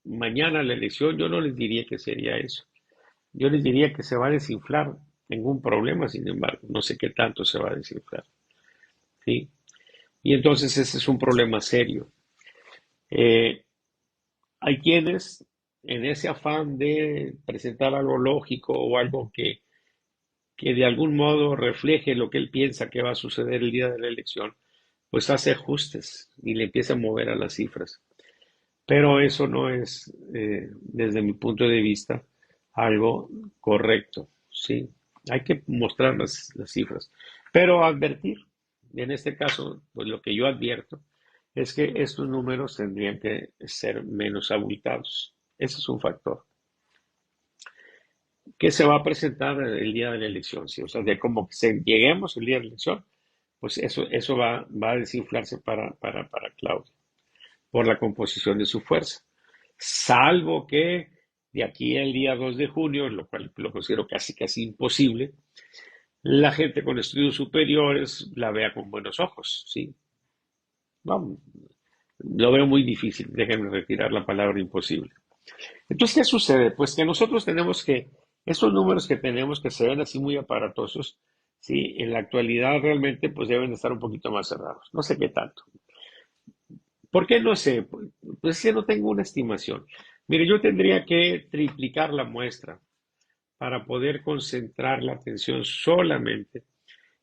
Speaker 1: mañana la elección? Yo no les diría que sería eso. Yo les diría que se va a desinflar. Ningún problema, sin embargo. No sé qué tanto se va a desinflar. ¿Sí? Y entonces ese es un problema serio. Eh, Hay quienes, en ese afán de presentar algo lógico o algo que de algún modo refleje lo que él piensa que va a suceder el día de la elección, pues hace ajustes y le empieza a mover a las cifras. Pero eso no es, desde mi punto de vista, algo correcto, ¿sí? Hay que mostrar las cifras, pero advertir, en este caso, pues lo que yo advierto es que estos números tendrían que ser menos abultados. Ese es un factor. ¿Qué se va a presentar el día de la elección? ¿Sí? O sea, de cómo lleguemos el día de la elección, pues eso va a desinflarse para Claudia por la composición de su fuerza. Salvo que de aquí al día 2 de junio, lo cual lo considero casi casi imposible, la gente con estudios superiores la vea con buenos ojos, ¿sí? Vamos, lo veo muy difícil, déjenme retirar la palabra imposible. Entonces, ¿qué sucede? Pues que nosotros tenemos que, estos números que tenemos que se ven así muy aparatosos, ¿sí? En la actualidad realmente pues deben estar un poquito más cerrados. No sé qué tanto. ¿Por qué no sé? Pues es que no tengo una estimación. Mire, yo tendría que triplicar la muestra para poder concentrar la atención solamente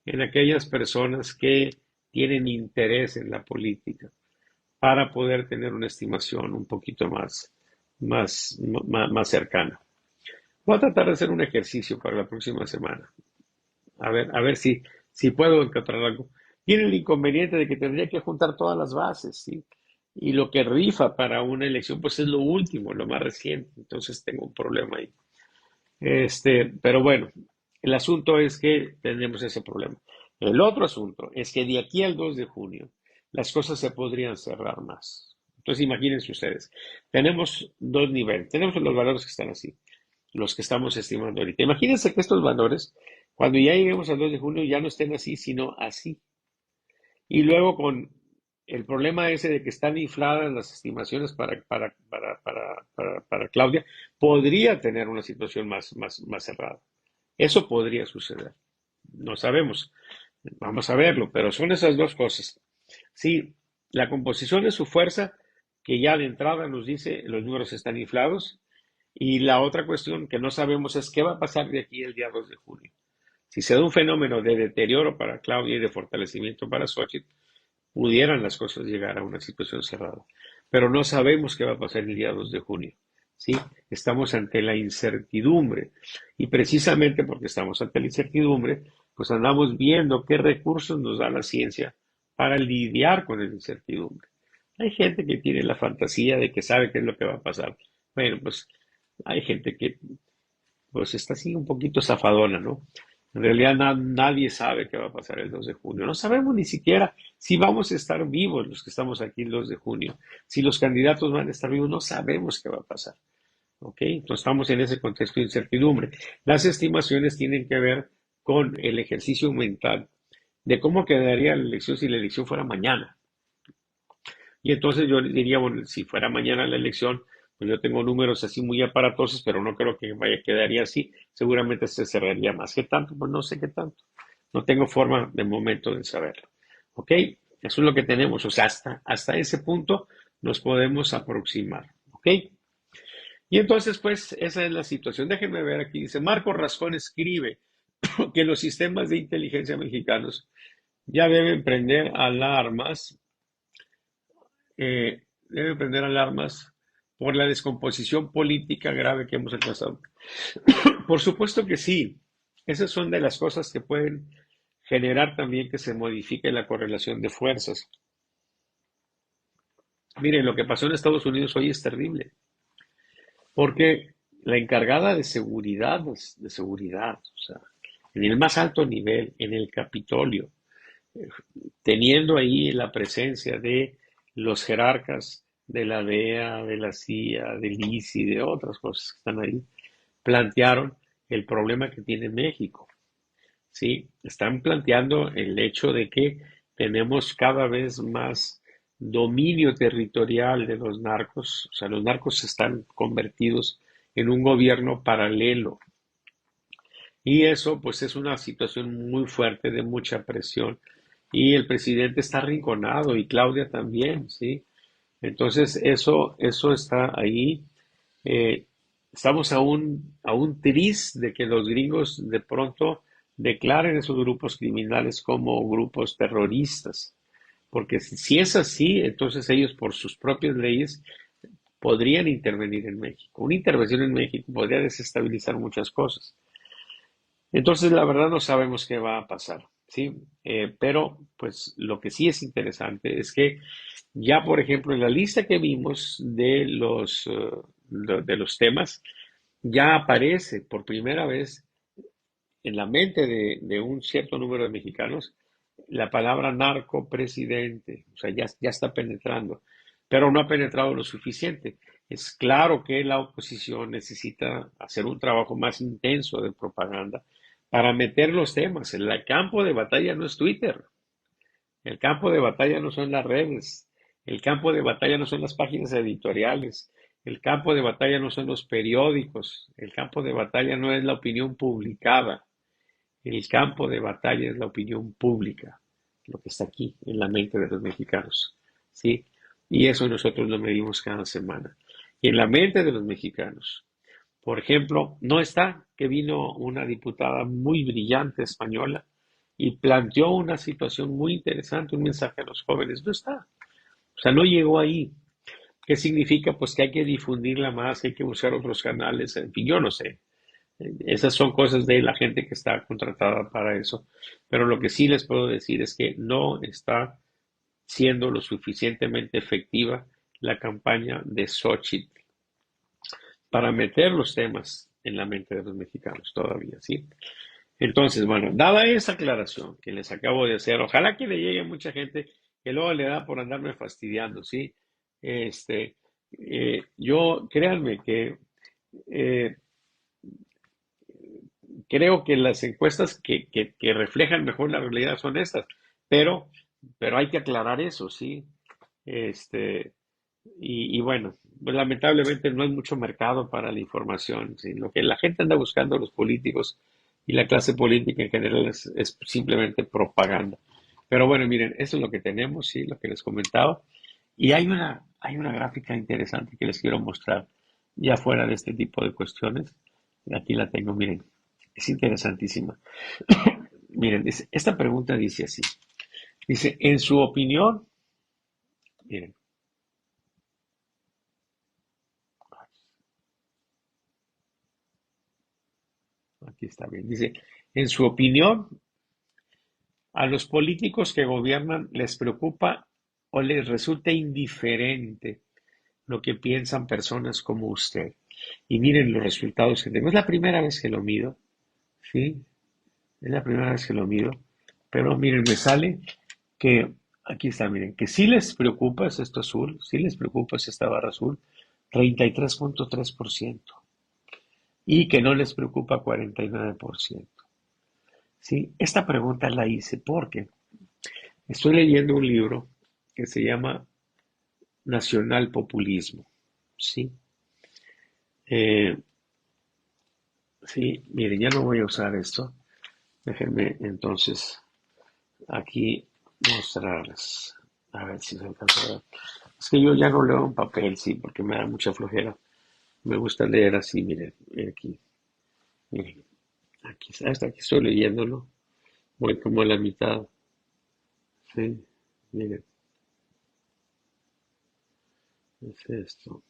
Speaker 1: en aquellas personas que tienen interés en la política, para poder tener una estimación un poquito más cercana. Voy a tratar de hacer un ejercicio para la próxima semana. A ver si puedo encontrar algo. Tiene el inconveniente de que tendría que juntar todas las bases, ¿sí? Y lo que rifa para una elección, pues es lo último, lo más reciente. Entonces tengo un problema ahí. Pero bueno, el asunto es que tenemos ese problema. El otro asunto es que de aquí al 2 de junio las cosas se podrían cerrar más. Entonces imagínense ustedes, tenemos dos niveles, tenemos los valores que están así, los que estamos estimando ahorita. Imagínense que estos valores, cuando ya lleguemos al 2 de junio, ya no estén así, sino así. Y luego con el problema ese de que están infladas las estimaciones para Claudia, podría tener una situación más cerrada. Eso podría suceder. No sabemos. Vamos a verlo, pero son esas dos cosas. Sí, la composición de su fuerza, que ya de entrada nos dice los números están inflados, y la otra cuestión que no sabemos es qué va a pasar de aquí el día 2 de junio. Si se da un fenómeno de deterioro para Claudia y de fortalecimiento para Xochitl, pudieran las cosas llegar a una situación cerrada. Pero no sabemos qué va a pasar el día 2 de junio. ¿Sí? Estamos ante la incertidumbre. Y precisamente porque estamos ante la incertidumbre, pues andamos viendo qué recursos nos da la ciencia para lidiar con la incertidumbre. Hay gente que tiene la fantasía de que sabe qué es lo que va a pasar. Bueno, pues hay gente que pues está así un poquito zafadona, ¿no? En realidad nadie sabe qué va a pasar el 2 de junio. No sabemos ni siquiera si vamos a estar vivos los que estamos aquí el 2 de junio. Si los candidatos van a estar vivos, no sabemos qué va a pasar. ¿Ok? Entonces estamos en ese contexto de incertidumbre. Las estimaciones tienen que ver con el ejercicio mental de cómo quedaría la elección si la elección fuera mañana. Y entonces yo diría, bueno, si fuera mañana la elección, pues yo tengo números así muy aparatosos, pero no creo que vaya quedaría así. Seguramente se cerraría más. ¿Qué tanto? Pues no sé qué tanto. No tengo forma de momento de saberlo. ¿Ok? Eso es lo que tenemos. O sea, hasta ese punto nos podemos aproximar. ¿Ok? Y entonces, pues, esa es la situación. Déjenme ver aquí. Dice, Marco Rascón escribe que los sistemas de inteligencia mexicanos ya deben prender alarmas por la descomposición política grave que hemos alcanzado. Por supuesto que sí. Esas son de las cosas que pueden generar también que se modifique la correlación de fuerzas. Miren, lo que pasó en Estados Unidos hoy es terrible, porque la encargada de seguridad, o sea, en el más alto nivel, en el Capitolio, teniendo ahí la presencia de los jerarcas de la DEA, de la CIA, del ICI, de otras cosas que están ahí, plantearon el problema que tiene México. ¿Sí? Están planteando el hecho de que tenemos cada vez más dominio territorial de los narcos, o sea, los narcos están convertidos en un gobierno paralelo. Y eso pues es una situación muy fuerte de mucha presión. Y el presidente está arrinconado y Claudia también, ¿sí? Entonces eso está ahí. Eh, Estamos a un tris de que los gringos de pronto declaren esos grupos criminales como grupos terroristas. Porque si es así, entonces ellos por sus propias leyes podrían intervenir en México. Una intervención en México podría desestabilizar muchas cosas. Entonces, la verdad no sabemos qué va a pasar, ¿sí? Pero, pues, lo que sí es interesante es que ya, por ejemplo, en la lista que vimos de los temas, ya aparece por primera vez en la mente de un cierto número de mexicanos la palabra narcopresidente. O sea, ya está penetrando, pero no ha penetrado lo suficiente. Es claro que la oposición necesita hacer un trabajo más intenso de propaganda para meter los temas. El campo de batalla no es Twitter, el campo de batalla no son las redes, el campo de batalla no son las páginas editoriales, el campo de batalla no son los periódicos, el campo de batalla no es la opinión publicada, el campo de batalla es la opinión pública, lo que está aquí en la mente de los mexicanos, ¿sí? Y eso nosotros lo medimos cada semana. Y en la mente de los mexicanos, por ejemplo, no está que vino una diputada muy brillante española y planteó una situación muy interesante, un mensaje a los jóvenes. No está. O sea, no llegó ahí. ¿Qué significa? Pues que hay que difundirla más, que hay que buscar otros canales. En fin, yo no sé. Esas son cosas de la gente que está contratada para eso. Pero lo que sí les puedo decir es que no está siendo lo suficientemente efectiva la campaña de Xochitl para meter los temas en la mente de los mexicanos todavía, ¿sí? Entonces, bueno, dada esa aclaración que les acabo de hacer, ojalá que le llegue a mucha gente que luego le da por andarme fastidiando, ¿sí? Este, créanme que eh, creo que las encuestas que reflejan mejor la realidad son estas, pero, pero hay que aclarar eso, ¿sí? Este, y bueno, pues lamentablemente no hay mucho mercado para la información, ¿sí? Lo que la gente anda buscando, los políticos y la clase política en general, es simplemente propaganda. Pero bueno, miren, eso es lo que tenemos, sí, lo que les comentaba. Y hay una gráfica interesante que les quiero mostrar ya fuera de este tipo de cuestiones. Aquí la tengo, miren. Es interesantísima. Miren, esta pregunta dice así. Dice, en su opinión, miren, aquí está bien. Dice, en su opinión, ¿a los políticos que gobiernan les preocupa o les resulta indiferente lo que piensan personas como usted? Y miren los resultados que tengo. Es la primera vez que lo mido, ¿sí? Es la primera vez que lo mido. Pero miren, me sale que, aquí está, miren, que sí les preocupa, es esto azul, sí les preocupa, es esta barra azul, 33.3%. Y que no les preocupa 49%. ¿Sí? Esta pregunta la hice porque estoy leyendo un libro que se llama Nacional Populismo. ¿Sí? Eh, sí, miren, ya no voy a usar esto. Déjenme entonces aquí mostrarles. A ver si se alcanza a ver. Es que yo ya no leo en papel, sí, porque me da mucha flojera. Me gusta leer así, miren, miren, aquí, hasta aquí estoy leyéndolo. Voy como a la mitad. Sí, miren, es esto.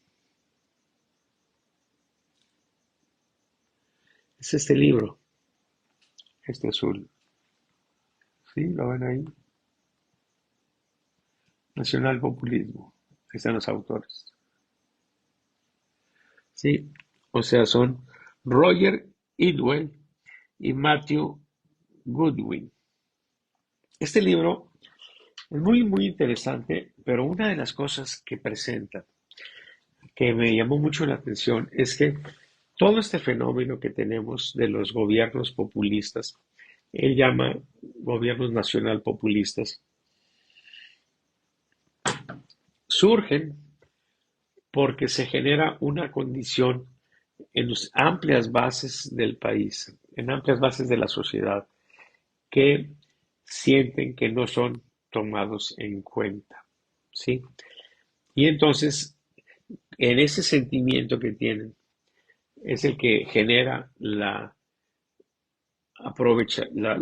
Speaker 1: Es este libro, este azul. ¿Sí? ¿Lo ven ahí? Nacional Populismo. Ahí están los autores. ¿Sí? O sea, son Roger Idwell y Matthew Goodwin. Este libro es muy, muy interesante, pero una de las cosas que presenta, que me llamó mucho la atención, es que todo este fenómeno que tenemos de los gobiernos populistas, él llama gobiernos nacional populistas, surgen porque se genera una condición en las amplias bases del país, en amplias bases de la sociedad, que sienten que no son tomados en cuenta, ¿sí? Y entonces, en ese sentimiento que tienen, es el que genera la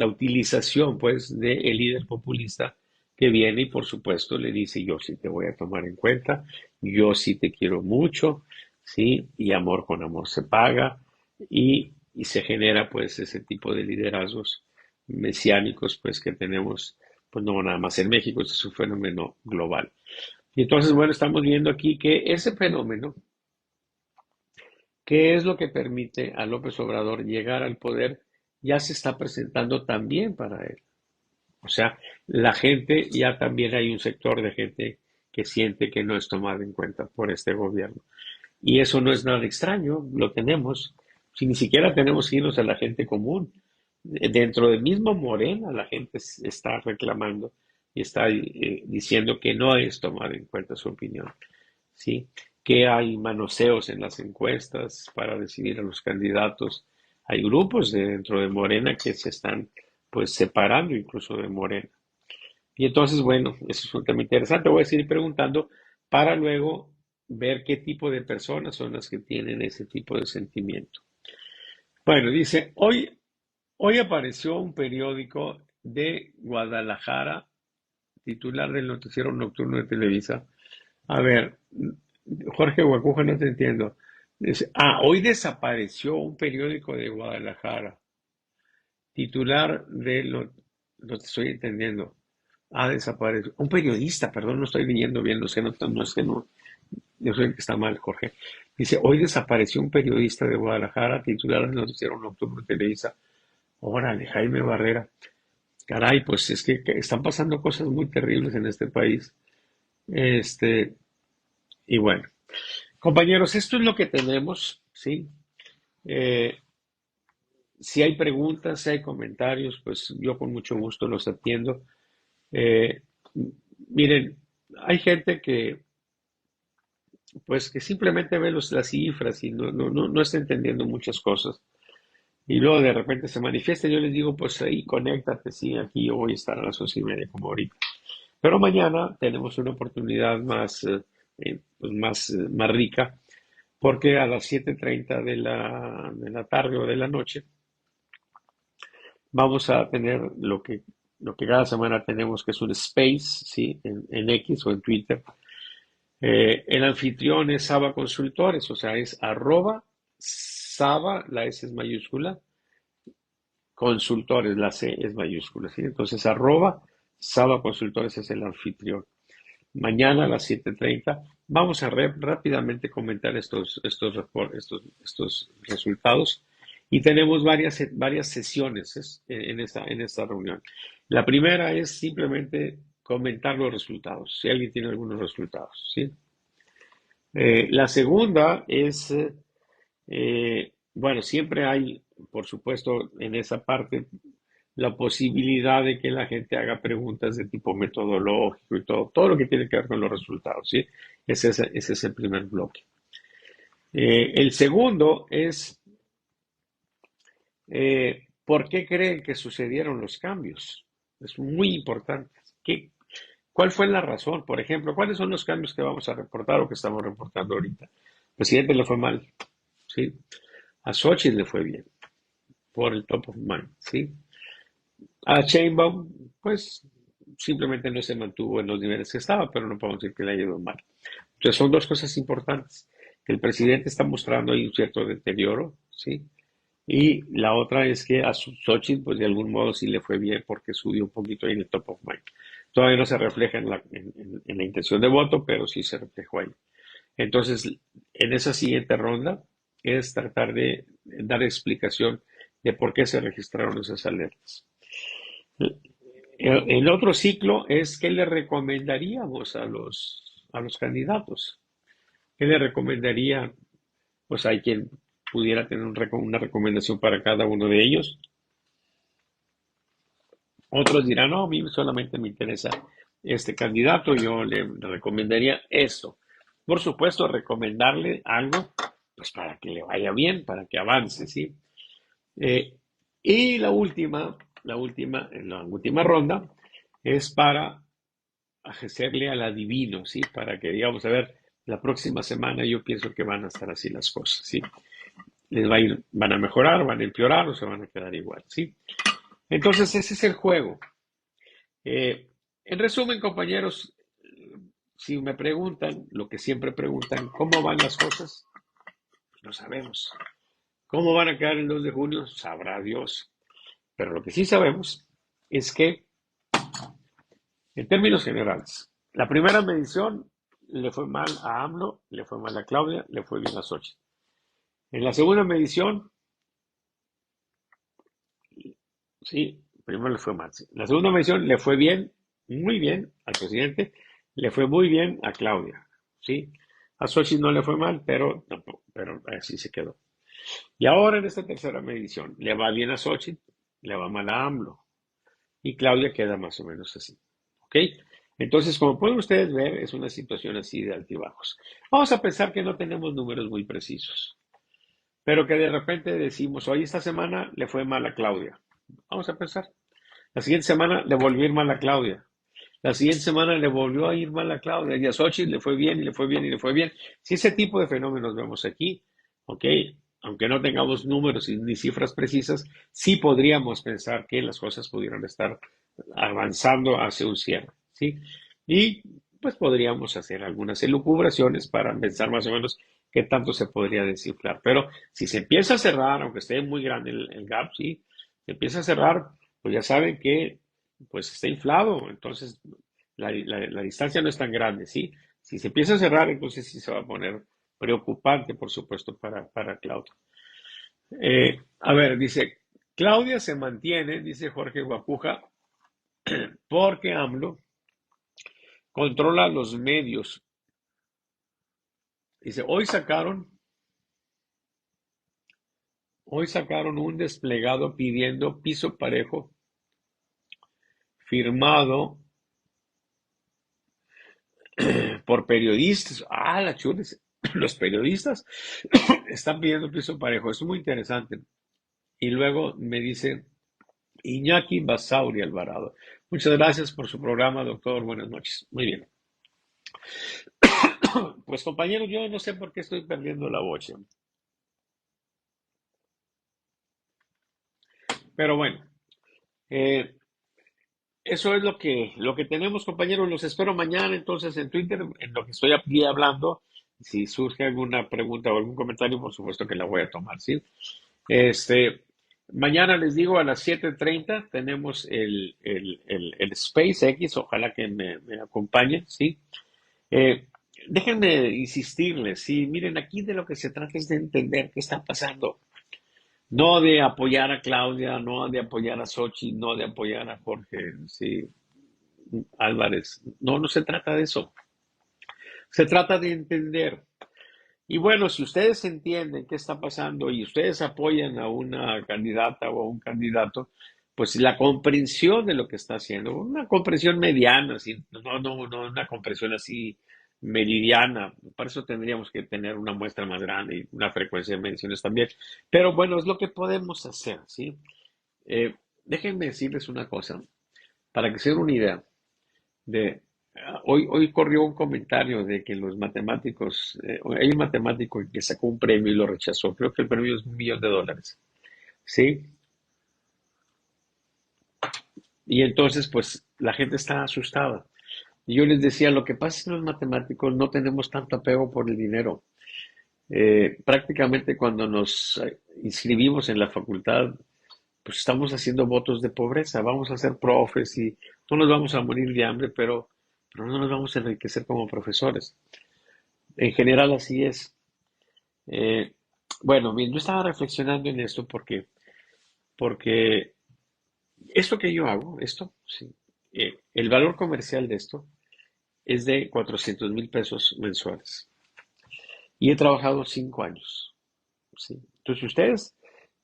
Speaker 1: utilización, pues, del líder populista que viene y, por supuesto, le dice, yo sí te voy a tomar en cuenta, yo sí te quiero mucho, ¿sí? Y amor con amor se paga, y se genera, pues, ese tipo de liderazgos mesiánicos, pues, que tenemos, pues, no nada más en México, este es un fenómeno global. Y entonces, bueno, estamos viendo aquí que ese fenómeno, ¿qué es lo que permite a López Obrador llegar al poder? Ya se está presentando también para él. O sea, la gente, ya también hay un sector de gente que siente que no es tomada en cuenta por este gobierno. Y eso no es nada extraño, lo tenemos. Si ni siquiera tenemos que irnos a la gente común. Dentro del mismo Morena, la gente está reclamando y está diciendo que no es tomada en cuenta su opinión. ¿Sí? Que hay manoseos en las encuestas para decidir a los candidatos. Hay grupos dentro de Morena que se están pues separando incluso de Morena. Y entonces, bueno, eso es un tema interesante. Voy a seguir preguntando para luego ver qué tipo de personas son las que tienen ese tipo de sentimiento. Bueno, dice, hoy apareció un periódico de Guadalajara, titular del noticiero nocturno de Televisa. A ver, Jorge Guacuja, no te entiendo. Dice, hoy desapareció un periódico de Guadalajara, titular de lo te estoy entendiendo. Desaparecido. Un periodista, perdón, no estoy leyendo bien, no sé, no es que no, yo sé que está mal, Jorge. Dice, hoy desapareció un periodista de Guadalajara, titular del noticiero nocturno de Televisa. Órale, Jaime Barrera. Caray, pues es que están pasando cosas muy terribles en este país. Este, y bueno, compañeros, esto es lo que tenemos, ¿sí? Eh, si hay preguntas, si hay comentarios, pues yo con mucho gusto los atiendo. Eh, miren, hay gente que, pues, que simplemente ve las cifras y no está entendiendo muchas cosas. Y luego de repente se manifiesta, yo les digo, pues ahí conéctate, sí, aquí yo voy a estar a las 11:30 como ahorita. Pero mañana tenemos una oportunidad pues más rica, porque a las 7:30 de la tarde o de la noche Vamos a tener lo que cada semana tenemos, que es un space, ¿sí? En X o en Twitter. El anfitrión es Saba Consultores, o sea, es @Saba, la S es mayúscula, consultores, la C es mayúscula, ¿sí? Entonces, @Saba Consultores es el anfitrión. Mañana a las 7:30 vamos a rápidamente comentar estos resultados y tenemos varias sesiones en esta reunión. La primera es simplemente comentar los resultados, si alguien tiene algunos resultados, ¿sí? La segunda es, bueno, siempre hay, por supuesto, en esa parte la posibilidad de que la gente haga preguntas de tipo metodológico y todo lo que tiene que ver con los resultados, ¿sí? Ese es el primer bloque. El segundo es, ¿por qué creen que sucedieron los cambios? Es muy importante. ¿Cuál fue la razón? Por ejemplo, ¿cuáles son los cambios que vamos a reportar o que estamos reportando ahorita? Al presidente le fue mal, ¿sí? A Xochitl le fue bien, por el top of mind, ¿sí? A Sheinbaum, pues simplemente no se mantuvo en los niveles que estaba, pero no podemos decir que le haya ido mal. Entonces son dos cosas importantes, que el presidente está mostrando ahí un cierto deterioro, ¿sí? Y la otra es que a Xochitl, pues de algún modo sí le fue bien porque subió un poquito ahí en el top of mind. Todavía no se refleja en la intención de voto, pero sí se reflejó ahí. Entonces, en esa siguiente ronda es tratar de dar explicación de por qué se registraron esas alertas. El otro ciclo es qué le recomendaríamos a los candidatos. ¿Qué le recomendaría? Pues hay quien pudiera tener una recomendación para cada uno de ellos. Otros dirán, no, a mí solamente me interesa este candidato, yo le recomendaría esto. Por supuesto, recomendarle algo, pues para que le vaya bien, para que avance, ¿sí? Eh, y en la última ronda es para hacerle al adivino, ¿sí? Para que digamos, a ver, la próxima semana yo pienso que van a estar así las cosas, ¿sí? Van a mejorar, van a empeorar o se van a quedar igual, ¿sí? Entonces ese es el juego. En resumen, compañeros, si me preguntan, lo que siempre preguntan, ¿cómo van las cosas? No sabemos. ¿Cómo van a quedar el 2 de junio? Sabrá Dios. Pero lo que sí sabemos es que, en términos generales, la primera medición le fue mal a AMLO, le fue mal a Claudia, le fue bien a Xochitl. En la segunda medición, sí, primero le fue mal. Sí. En la segunda medición le fue bien, muy bien al presidente, le fue muy bien a Claudia, ¿sí? A Xochitl no le fue mal, pero tampoco, pero así se quedó. Y ahora en esta tercera medición, le va bien a Xochitl, le va mal a AMLO, y Claudia queda más o menos así, ¿ok? Entonces, como pueden ustedes ver, es una situación así de altibajos. Vamos a pensar que no tenemos números muy precisos, pero que de repente decimos, hoy esta semana le fue mal a Claudia. Vamos a pensar. La siguiente semana le volvió a ir mal a Claudia. La siguiente semana le volvió a ir mal a Claudia. Y a Xochitl le fue bien, y le fue bien, y le fue bien. Si ese tipo de fenómenos vemos aquí, ¿ok? Aunque no tengamos números ni cifras precisas, sí podríamos pensar que las cosas pudieran estar avanzando hacia un cierre, ¿sí? Y pues podríamos hacer algunas elucubraciones para pensar más o menos qué tanto se podría desinflar. Pero si se empieza a cerrar, aunque esté muy grande el gap, ¿sí? Se empieza a cerrar, pues ya saben que pues está inflado, entonces la distancia no es tan grande, ¿sí? Si se empieza a cerrar, entonces sí se va a poner preocupante, por supuesto, para Claudia. A ver, dice, Claudia se mantiene, dice Jorge Guapuja, porque AMLO controla los medios. Dice, hoy sacaron un desplegado pidiendo piso parejo firmado por periodistas. Ah, la chules. Los periodistas están pidiendo piso parejo. Es muy interesante. Y luego me dice Iñaki Basauri Alvarado. Muchas gracias por su programa, doctor. Buenas noches. Muy bien. Pues compañeros, yo no sé por qué estoy perdiendo la voz. Pero bueno, Eh, Eso es lo que tenemos, compañeros. Los espero mañana entonces en Twitter, en lo que estoy aquí hablando. Si surge alguna pregunta o algún comentario, por supuesto que la voy a tomar, ¿sí? Este, Mañana les digo a las 7:30 tenemos el SpaceX, ojalá que me acompañen, ¿sí? Eh, Déjenme insistirles, sí, miren, aquí de lo que se trata es de entender qué está pasando. No de apoyar a Claudia, no de apoyar a Sochi, no de apoyar a Jorge, sí, Álvarez. No, no se trata de eso. Se trata de entender. Y bueno, si ustedes entienden qué está pasando y ustedes apoyan a una candidata o a un candidato, pues la comprensión de lo que está haciendo, una comprensión mediana, así, no una comprensión así meridiana, para eso tendríamos que tener una muestra más grande y una frecuencia de mediciones también. Pero bueno, es lo que podemos hacer, ¿sí? Eh, Déjenme decirles una cosa, para que se den una idea de hoy corrió un comentario de que los matemáticos, hay un matemático que sacó un premio y lo rechazó. Creo que el premio es $1 millón. ¿Sí? Y entonces, pues, la gente está asustada. Y yo les decía, lo que pasa es que los matemáticos no tenemos tanto apego por el dinero. Prácticamente cuando nos inscribimos en la facultad, pues estamos haciendo votos de pobreza. Vamos a ser profes y no nos vamos a morir de hambre, pero no nos vamos a enriquecer como profesores. En general así es. Eh, bueno, bien, yo estaba reflexionando en esto porque esto que yo hago, esto, sí, el valor comercial de esto es de 400,000 pesos mensuales. Y he trabajado 5 años, ¿sí? Entonces, ustedes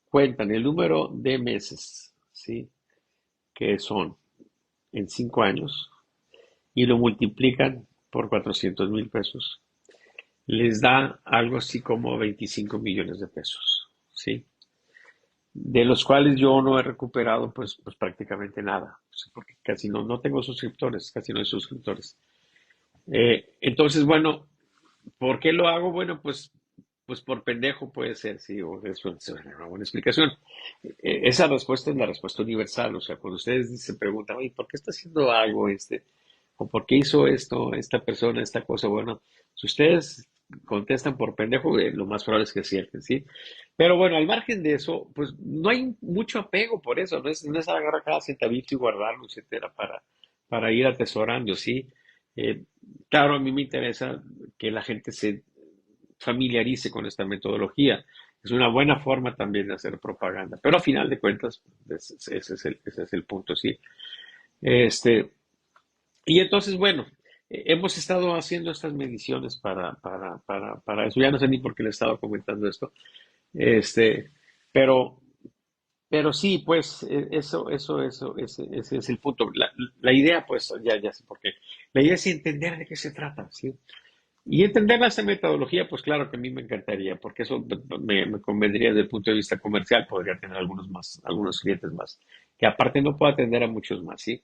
Speaker 1: cuentan el número de meses, ¿sí? Que son en 5 años y lo multiplican por 400,000 pesos. Les da algo así como 25 millones de pesos, ¿sí? De los cuales yo no he recuperado pues prácticamente nada, porque casi no tengo suscriptores, casi no hay suscriptores. Entonces, bueno, ¿por qué lo hago? Bueno, pues por pendejo puede ser, sí, o eso es una buena explicación. Esa respuesta es la respuesta universal, o sea, cuando ustedes se preguntan, oye, ¿por qué está haciendo algo este? ¿O por qué hizo esto, esta persona, esta cosa? Bueno, si ustedes contestan por pendejo, lo más probable es que acierten, ¿sí? Pero bueno, al margen de eso, pues no hay mucho apego por eso, no es agarrar cada centavito y guardarlo, etcétera, para ir atesorando, ¿sí? Eh, claro, a mí me interesa que la gente se familiarice con esta metodología. Es una buena forma también de hacer propaganda, pero a final de cuentas, ese es el punto, ¿sí? Este, y entonces, bueno, hemos estado haciendo estas mediciones para eso. Ya no sé ni por qué le he estado comentando esto. Este, pero, pero sí, pues, ese es el punto. La idea, pues, ya sé por qué. La idea es entender de qué se trata, ¿sí? Y entender esta metodología, pues claro que a mí me encantaría, porque eso me convendría desde el punto de vista comercial, podría tener algunos más, algunos clientes más, que aparte no puedo atender a muchos más, ¿sí?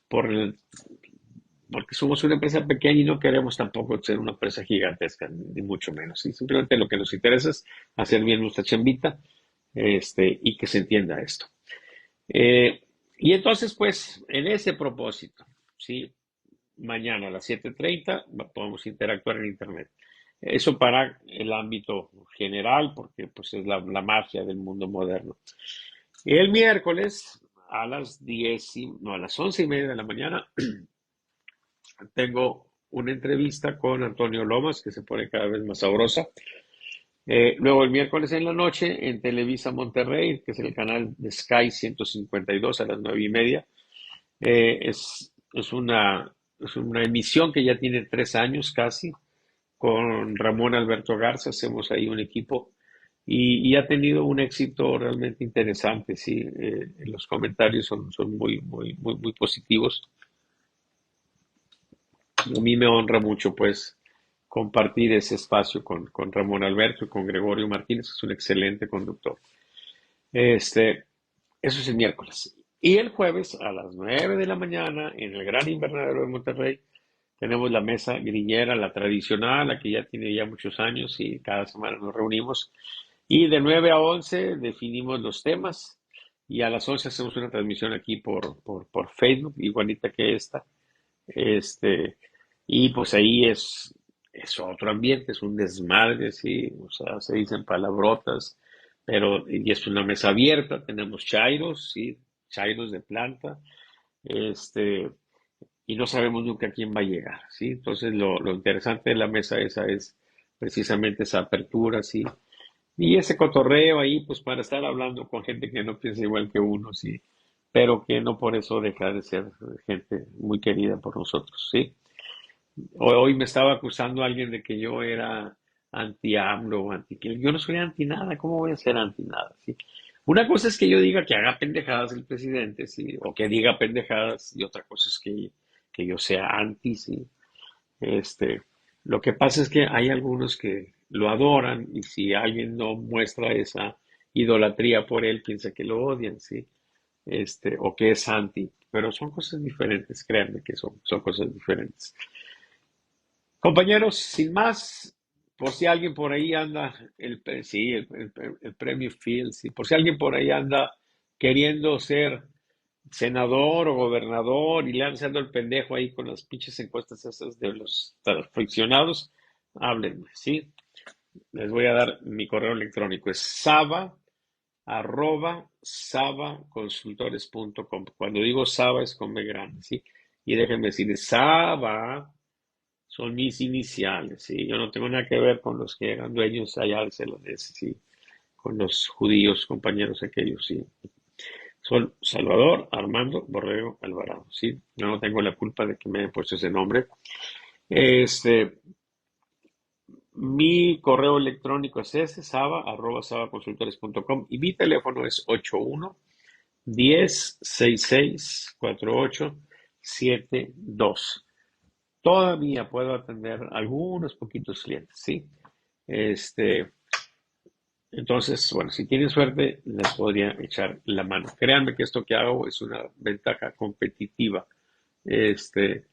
Speaker 1: Por el, Porque somos una empresa pequeña y no queremos tampoco ser una empresa gigantesca, ni mucho menos, ¿sí? Simplemente lo que nos interesa es hacer bien nuestra chambita, y que se entienda esto. Eh, y entonces, pues, en ese propósito, ¿sí? Mañana a las 7:30 podemos interactuar en Internet. Eso para el ámbito general, porque pues es la magia del mundo moderno. El miércoles a las 10, no, a las 11:30 de la mañana, tengo una entrevista con Antonio Lomas, que se pone cada vez más sabrosa. Luego el miércoles en la noche en Televisa Monterrey, que es el canal de Sky 152 a las 9:30. Es una emisión que ya tiene 3 años casi. Con Ramón Alberto Garza hacemos ahí un equipo y ha tenido un éxito realmente interesante, sí. Los comentarios son muy, muy, muy, muy positivos. A mí me honra mucho, pues, compartir ese espacio con Ramón Alberto y con Gregorio Martínez, que es un excelente conductor. Este, Eso es el miércoles. Y el jueves a las 9 de la mañana, en el Gran Invernadero de Monterrey, tenemos la mesa grillera, la tradicional, la que ya tiene ya muchos años y cada semana nos reunimos. Y de 9 a 11 definimos los temas y a las 11 hacemos una transmisión aquí por Facebook, igualita que esta. Este, y pues ahí es otro ambiente, es un desmadre, sí, o sea, se dicen palabrotas, pero y es una mesa abierta, tenemos chairos, sí, chairos de planta, este, y no sabemos nunca quién va a llegar, sí. Entonces lo interesante de la mesa esa es precisamente esa apertura, sí, y ese cotorreo ahí, pues para estar hablando con gente que no piensa igual que uno, sí, pero que no por eso deja de ser gente muy querida por nosotros, sí. Hoy me estaba acusando alguien de que yo era anti-AMLO o anti que yo no soy anti nada, ¿cómo voy a ser anti nada? ¿Sí? Una cosa es que yo diga que haga pendejadas el presidente, ¿sí? O que diga pendejadas, y otra cosa es que yo sea anti, ¿sí? Este, lo que pasa es que hay algunos que lo adoran y si alguien no muestra esa idolatría por él, piensa que lo odian, ¿sí? O que es anti, pero son cosas diferentes, créanme que son cosas diferentes. Compañeros, sin más, por si alguien por ahí anda, sí, el premio Fields, sí, por si alguien por ahí anda queriendo ser senador o gobernador y le han haciendo el pendejo ahí con las pinches encuestas esas de los friccionados, háblenme, ¿sí? Les voy a dar mi correo electrónico, es saba@sabaconsultores.com. Cuando digo Saba es con B grande, ¿sí? Y déjenme decirles, Saba son mis iniciales, ¿sí? Yo no tengo nada que ver con los que eran dueños allá de CLDS, ¿sí? Con los judíos, compañeros aquellos, ¿sí? Soy Salvador Armando Borrego Alvarado, ¿sí? Yo no tengo la culpa de que me hayan puesto ese nombre. Este, mi correo electrónico es ese, saba@sabaconsultores.com y mi teléfono es 81 10 66 48 72. Todavía puedo atender algunos poquitos clientes, ¿sí? Este, entonces, bueno, si tienen suerte, les podría echar la mano. Créanme que esto que hago es una ventaja competitiva. Este,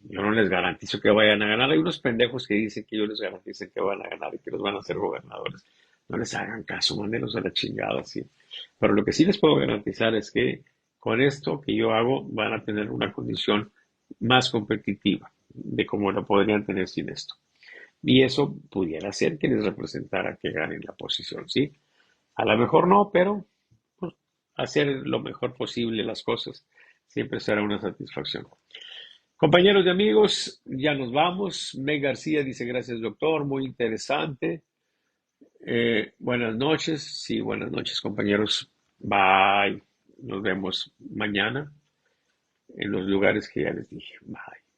Speaker 1: yo no les garantizo que vayan a ganar. Hay unos pendejos que dicen que yo les garantizo que van a ganar y que los van a hacer gobernadores. No les hagan caso, mándenlos a la chingada, sí. Pero lo que sí les puedo garantizar es que con esto que yo hago van a tener una condición más competitiva de como lo podrían tener sin esto. Y eso pudiera ser que les representara que ganen la posición, ¿sí? A lo mejor no, pero pues, hacer lo mejor posible las cosas siempre será una satisfacción. Compañeros y amigos, ya nos vamos. Meg García dice gracias, doctor, muy interesante. Buenas noches, sí, buenas noches, compañeros. Bye. Nos vemos mañana en los lugares que ya les dije. Bye.